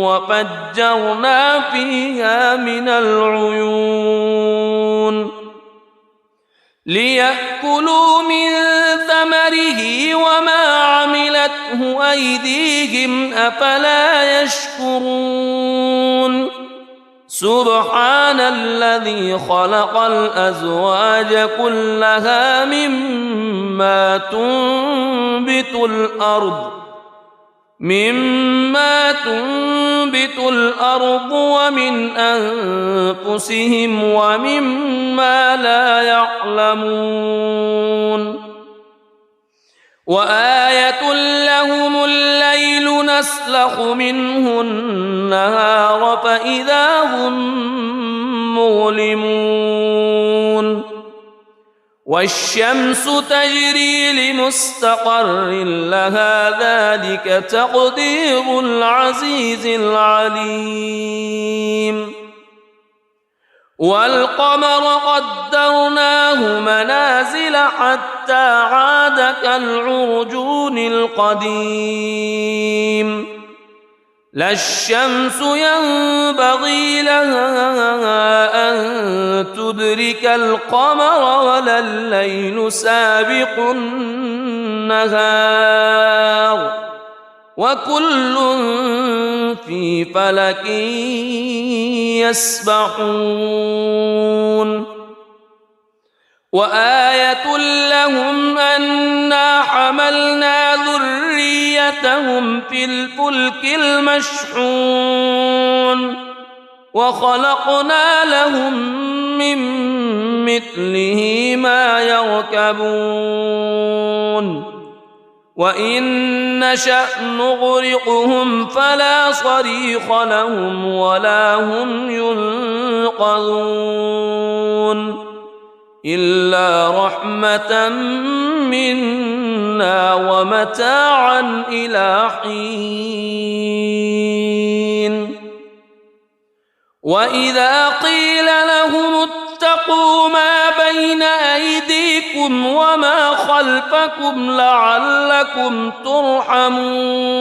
Speaker 1: وفجرنا فيها من العيون ليأكلوا من ثمره وما عملته أيديهم أفلا يشكرون سبحان الذي خلق الأزواج كلها مما تنبت الأرض ومن أنفسهم ومما لا يعلمون وآية لهم الليل نسلخ منه النهار فإذا هم مظلمون والشمس تجري لمستقر لها ذلك تقدير العزيز العليم والقمر قدرناه منازل حتى عاد كالعرجون القديم لا الشمس ينبغي لها أن تدرك القمر ولا الليل سابق النهار وكل في فلك يسبحون وآية لهم أنا حملنا ذريتهم في الفلك المشحون وخلقنا لهم من مثله ما يركبون وإن نشأ نغرقهم فلا صريخ لهم ولا هم ينقذون إلا رحمة منا ومتاعا إلى حين وإذا قيل لهم اتقوا ما بين أيديكم وما خلفكم لعلكم ترحمون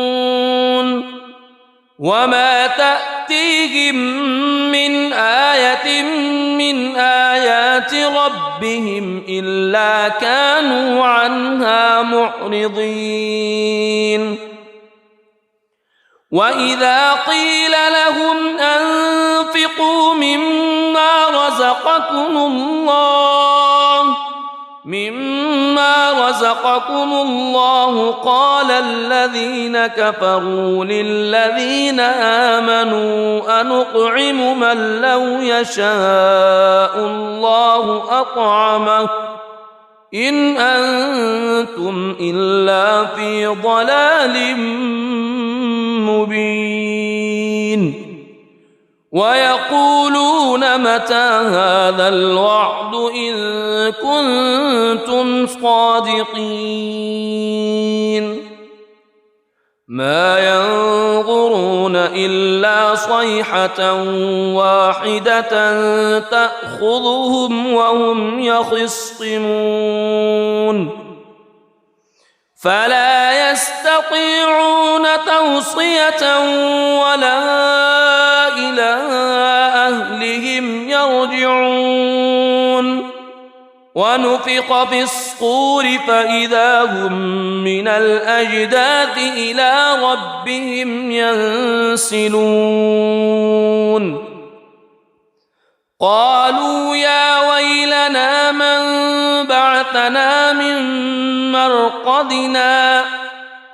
Speaker 1: وما تأتيهم من آية من آيات ربهم إلا كانوا عنها معرضين وإذا قيل لهم أنفقوا مما رزقكم الله قال الذين كفروا للذين آمنوا أنطعم من لو يشاء الله أطعمه إن أنتم إلا في ضلال مبين ويقولون متى هذا الوعد إن كنتم صادقين ما ينظرون إلا صيحة واحدة تأخذهم وهم يخصمون فلا يستطيعون توصية ولا إلى أهلهم يرجعون ونفخ في الصور فإذا هم من الأجداث إلى ربهم ينسلون قالوا يا ويلنا من بعثنا من مرقدنا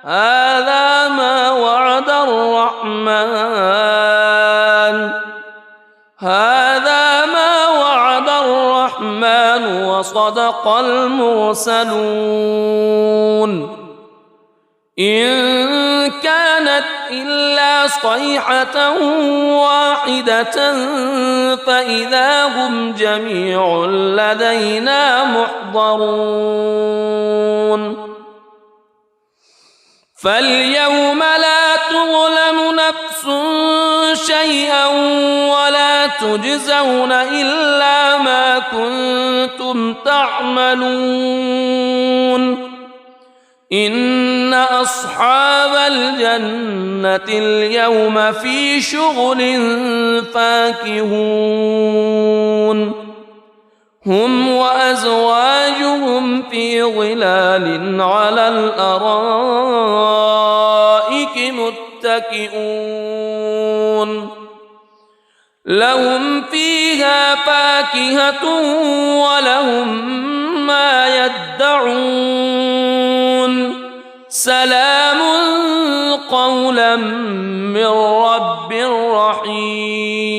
Speaker 1: هذا ما وعد الرحمن وصدق المرسلون إن كانت إلا صيحة واحدة فإذا هم جميع لدينا محضرون فاليوم لا تظلم نفس شيئا ولا تجزون إلا ما كنتم تعملون إن أصحاب الجنة اليوم في شغل فاكهون هم وأزواجهم في ظلال على الأرائك متكئون لهم فيها فاكهة ولهم ما يدعون سلام قولا من رب رحيم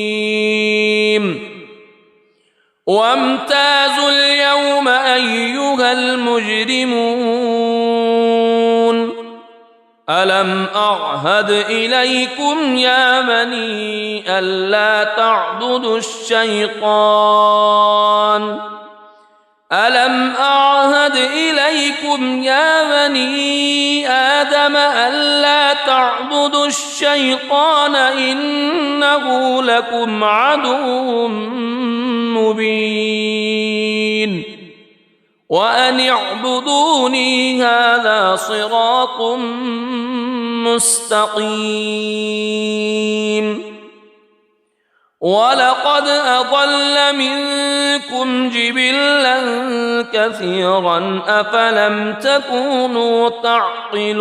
Speaker 1: وامتازوا اليوم أيها المجرمون ألم أعهد إليكم يا بني ألا تعبدوا الشيطان ألم أعهد إليكم يا بني آدم ألا تعبدوا الشيطان إنه لكم عدو مبين وأن اعبدوني هذا صراط مستقيم ولقد أضل منكم جبلا كثيرا أفلم تكونوا تعقلون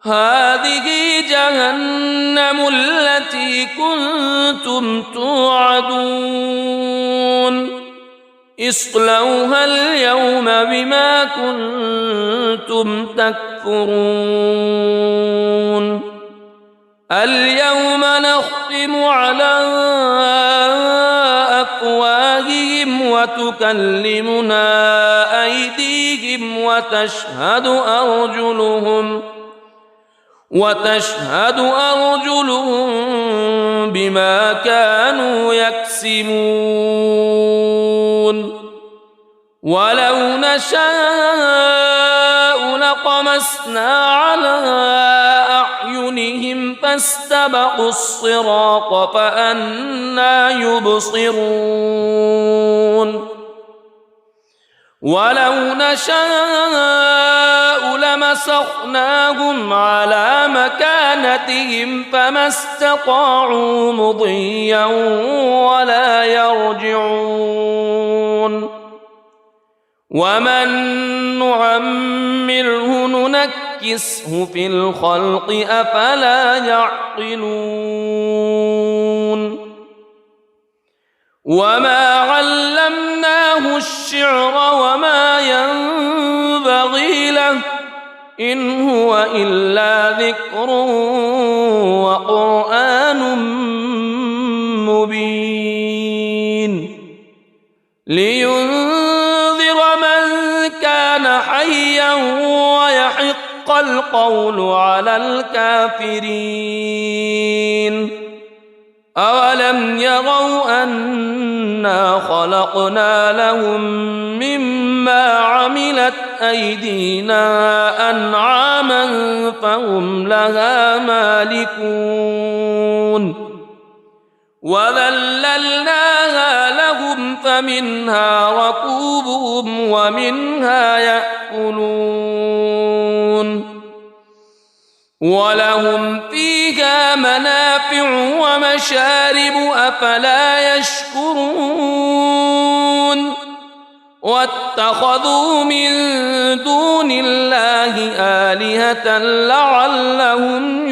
Speaker 1: هذه جهنم التي كنتم توعدون اصلوها اليوم بما كنتم تكفرون اليوم نختم على أفواههم وتكلمنا أيديهم وتشهد أرجلهم بما كانوا يكسبون ولو نشاء لطمسنا على أعينهم فاستبقوا الصراط فأنى يبصرون ولو نشاء لمسخناهم على مكانتهم فما استطاعوا مضيا ولا يرجعون ومن نعمره ننكسه في الخلق أفلا يعقلون وما علمناه الشعر وما ينبغي له إن هو إلا ذكر وقرآن مبين لينذر من كان حيا ويحق القول على الكافرين أولم يروا أنا خلقنا لهم مما عملت أيدينا أنعاما فهم لها مالكون وذللناها لهم فمنها ركوبهم ومنها يأكلون ولهم فيها منافع ومشارب أفلا يشكرون واتخذوا من دون الله آلهة لعلهم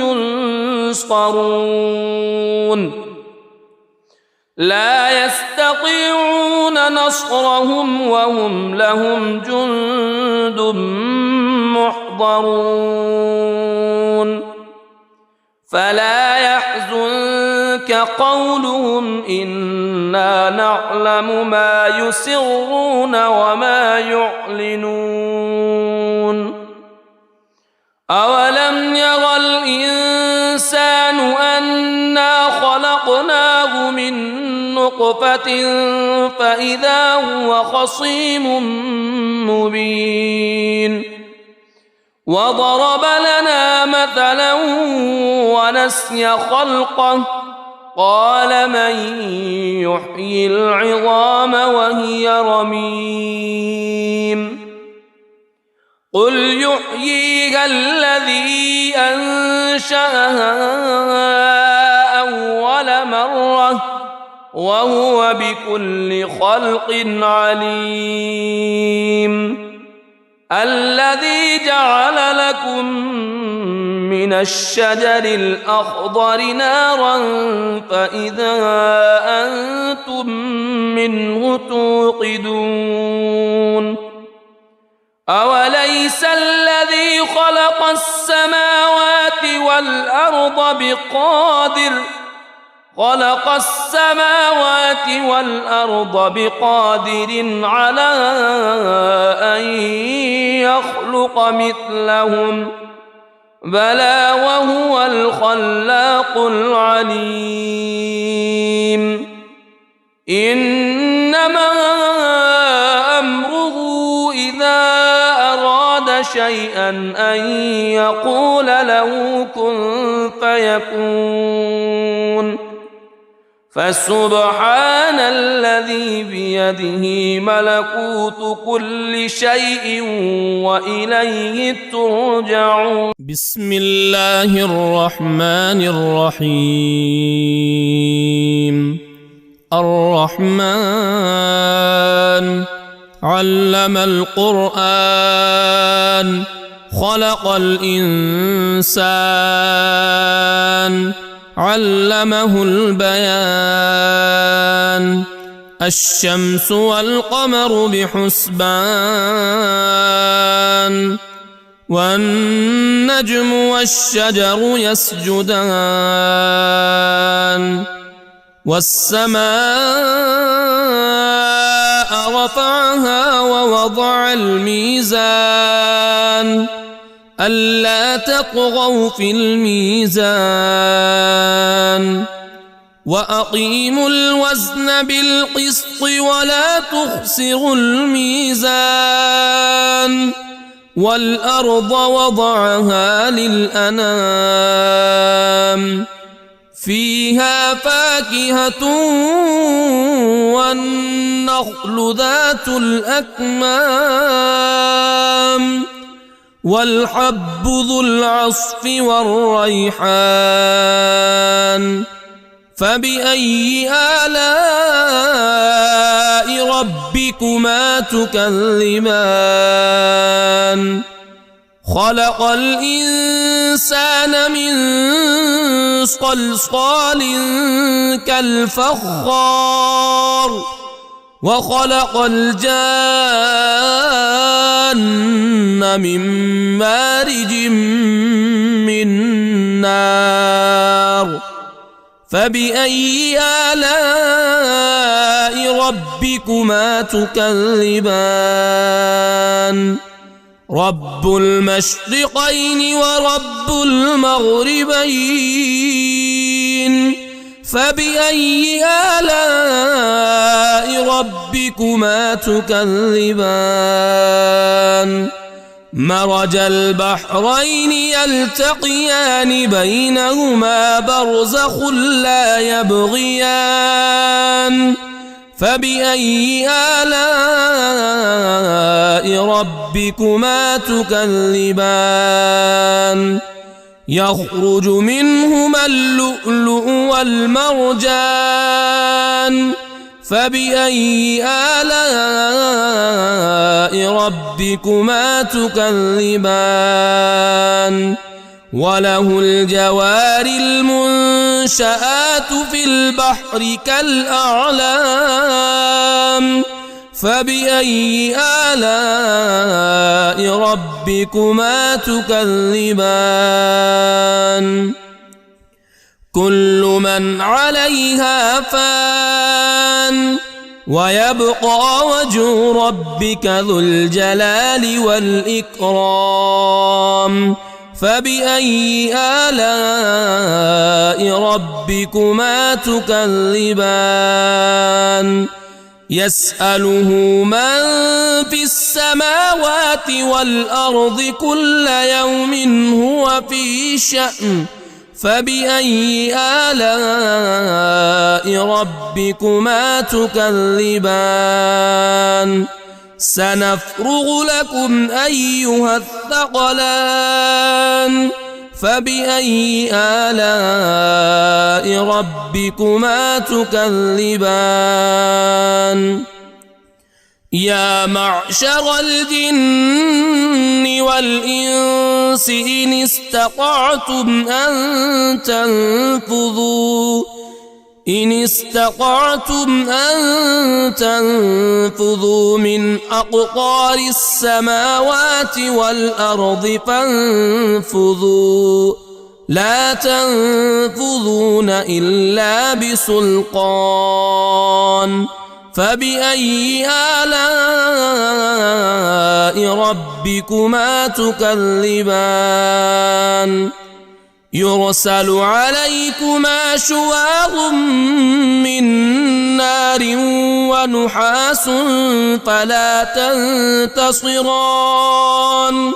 Speaker 1: ينصرون لا يستطيعون نصرهم وهم لهم جند محضرون فلا يحزنك قولهم إنا نعلم ما يسرون وما يعلنون أولم ير الإنسان أنا خلقناه من نطفة فإذا هو خصيم مبين وضرب لنا مثلا ونسي خلقه قال من يحيي العظام وهي رميم قل يحييها الذي أنشأها أول مرة وهو بكل خلق عليم الذي جعل لكم من الشجر الأخضر نارا فإذا أنتم منه توقدون أوليس الذي خلق السماوات والأرض خلق السماوات والأرض بقادر على أن يخلق مثلهم بلى وهو الخلاق العليم إنما أمره إذا أراد شيئا أن يقول له كن فيكون فسبحان الذي بيده ملكوت كل شيء وإليه ترجعون.
Speaker 2: بسم الله الرحمن الرحيم. الرحمن علم القرآن خلق الإنسان علمه البيان الشمس والقمر بحسبان والنجم والشجر يسجدان والسماء رفعها ووضع الميزان ألا تطغوا في الميزان وأقيموا الوزن بالقسط ولا تخسروا الميزان والأرض وضعها للأنام فيها فاكهة والنخل ذات الأكمام والحب ذو العصف والريحان فبأي آلاء ربكما تكذبان خلق الإنسان من صلصال كالفخار وخلق الجان من مارج من نار فبأي آلاء ربكما تكذبان رب المشرقين ورب المغربين فبأي آلاء ربكما تكذبان مرج البحرين يلتقيان بينهما برزخ لا يبغيان فبأي آلاء ربكما تكذبان يخرج منهما اللؤلؤ والمرجان فبأي آلاء ربكما تكذبان وله الجوار المنشآت في البحر كالأعلام فبأي آلاء ربكما تكذبان كل من عليها فان ويبقى وجه ربك ذو الجلال والإكرام فبأي آلاء ربكما تكذبان يسأله من في السماوات والأرض كل يوم هو في شأن فبأي آلاء ربكما تكذبان سنفرغ لكم أيها الثقلان فبأي آلاء ربكما تكذبان يا معشر الجن والإنس إن استطعتم أن تنفذوا من أقطار السماوات والأرض فانفذوا لا تنفذون إلا بسلطان فبأي آلاء ربكما تكذبان يرسل عليكما شواظ من نار ونحاس فلا تنتصران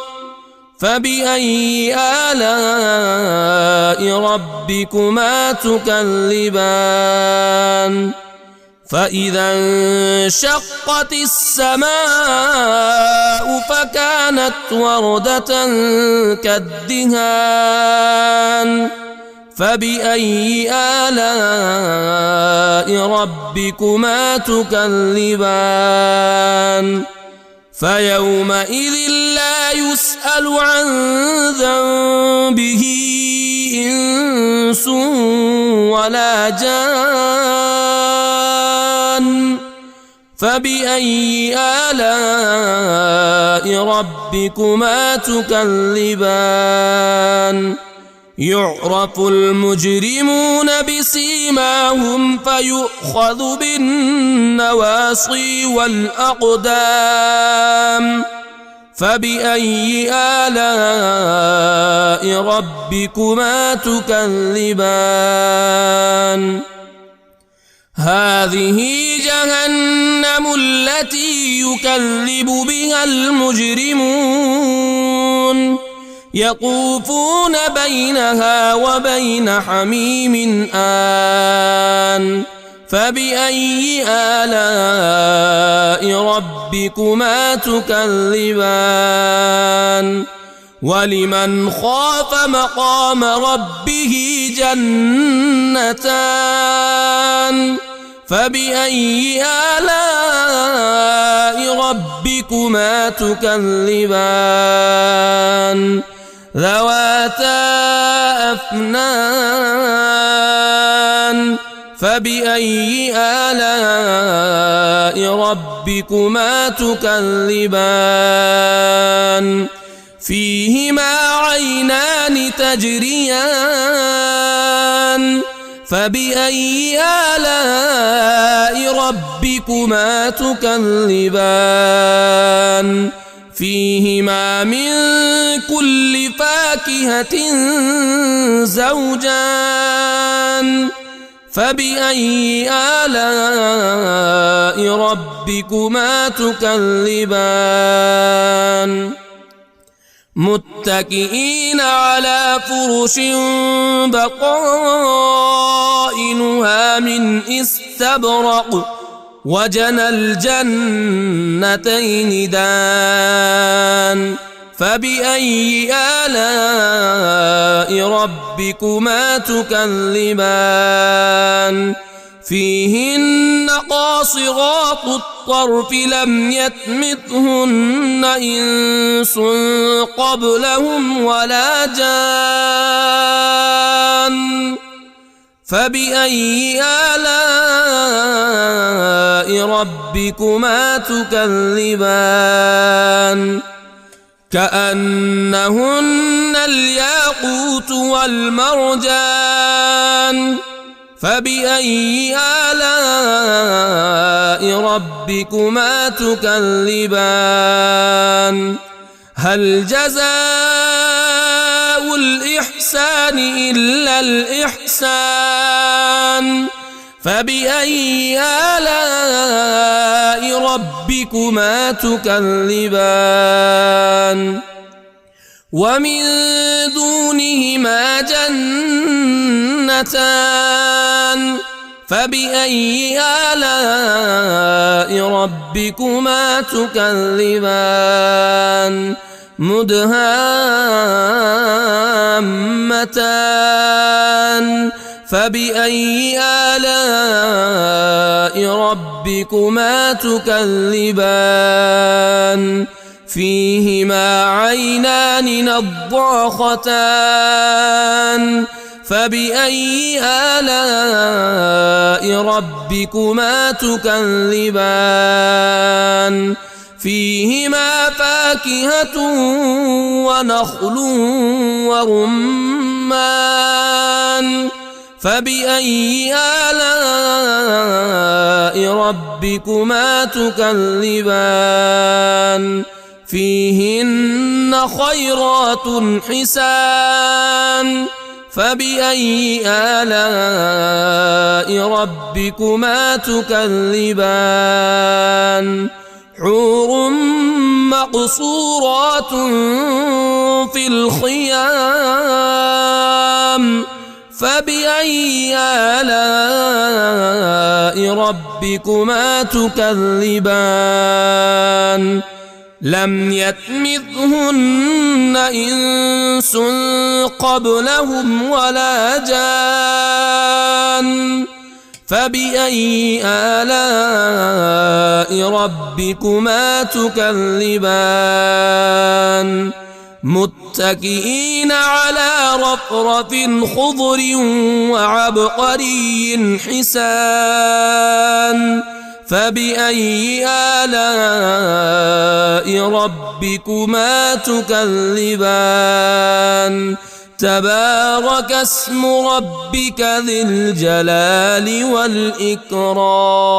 Speaker 2: فبأي آلاء ربكما تكذبان فإذا انشقت السماء فكانت وردة كالدهان فبأي آلاء ربكما تكذبان فيومئذ لا يسأل عن ذنبه إنس ولا جان فبأي آلاء ربكما تكذبان يعرف المجرمون بسيماهم فيؤخذ بالنواصي والأقدام فبأي آلاء ربكما تكذبان هذه جهنم التي يكذب بها المجرمون يطوفون بينها وبين حميم آن فبأي آلاء ربكما تكذبان ولمن خاف مقام ربه جنتان فبأي آلاء ربكما تكذبان ذواتا أفنان فبأي آلاء ربكما تكذبان فيهما عينان تجريان فبأي آلاء ربكما تكذبان فيهما من كل فاكهة زوجان فبأي آلاء ربكما تكذبان متكئين على فرش بطائنها من استبرق وجنى الجنتين دان فبأي آلاء ربكما تكذبان فيهن قاصرات الطرف لم يطمثهن إنس قبلهم ولا جان فبأي آلاء ربكما تكذبان كأنهن الياقوت والمرجان فبأي آلاء ربكما تكذبان هل جزاء الإحسان إلا الإحسان فبأي آلاء ربكما تكذبان ومن دونهما جنتان فبأي آلاء ربكما تكذبان مدهامتان فبأي آلاء ربكما تكذبان فيهما عينان نضاختان فبأي آلاء ربكما تكذبان فيهما فاكهة ونخل ورمان ورمان فبأي آلاء ربكما تكذبان فيهن خيرات حسان فبأي آلاء ربكما تكذبان حور مقصورات في الخيام فبأي آلاء ربكما تكذبان لم يطمثهن إنس قبلهم ولا جان فبأي آلاء ربكما تكذبان متكئين على رفرف خضر وعبقري حسان فبأي آلاء ربكما تكذبان تبارك اسم ربك ذي الجلال والإكرام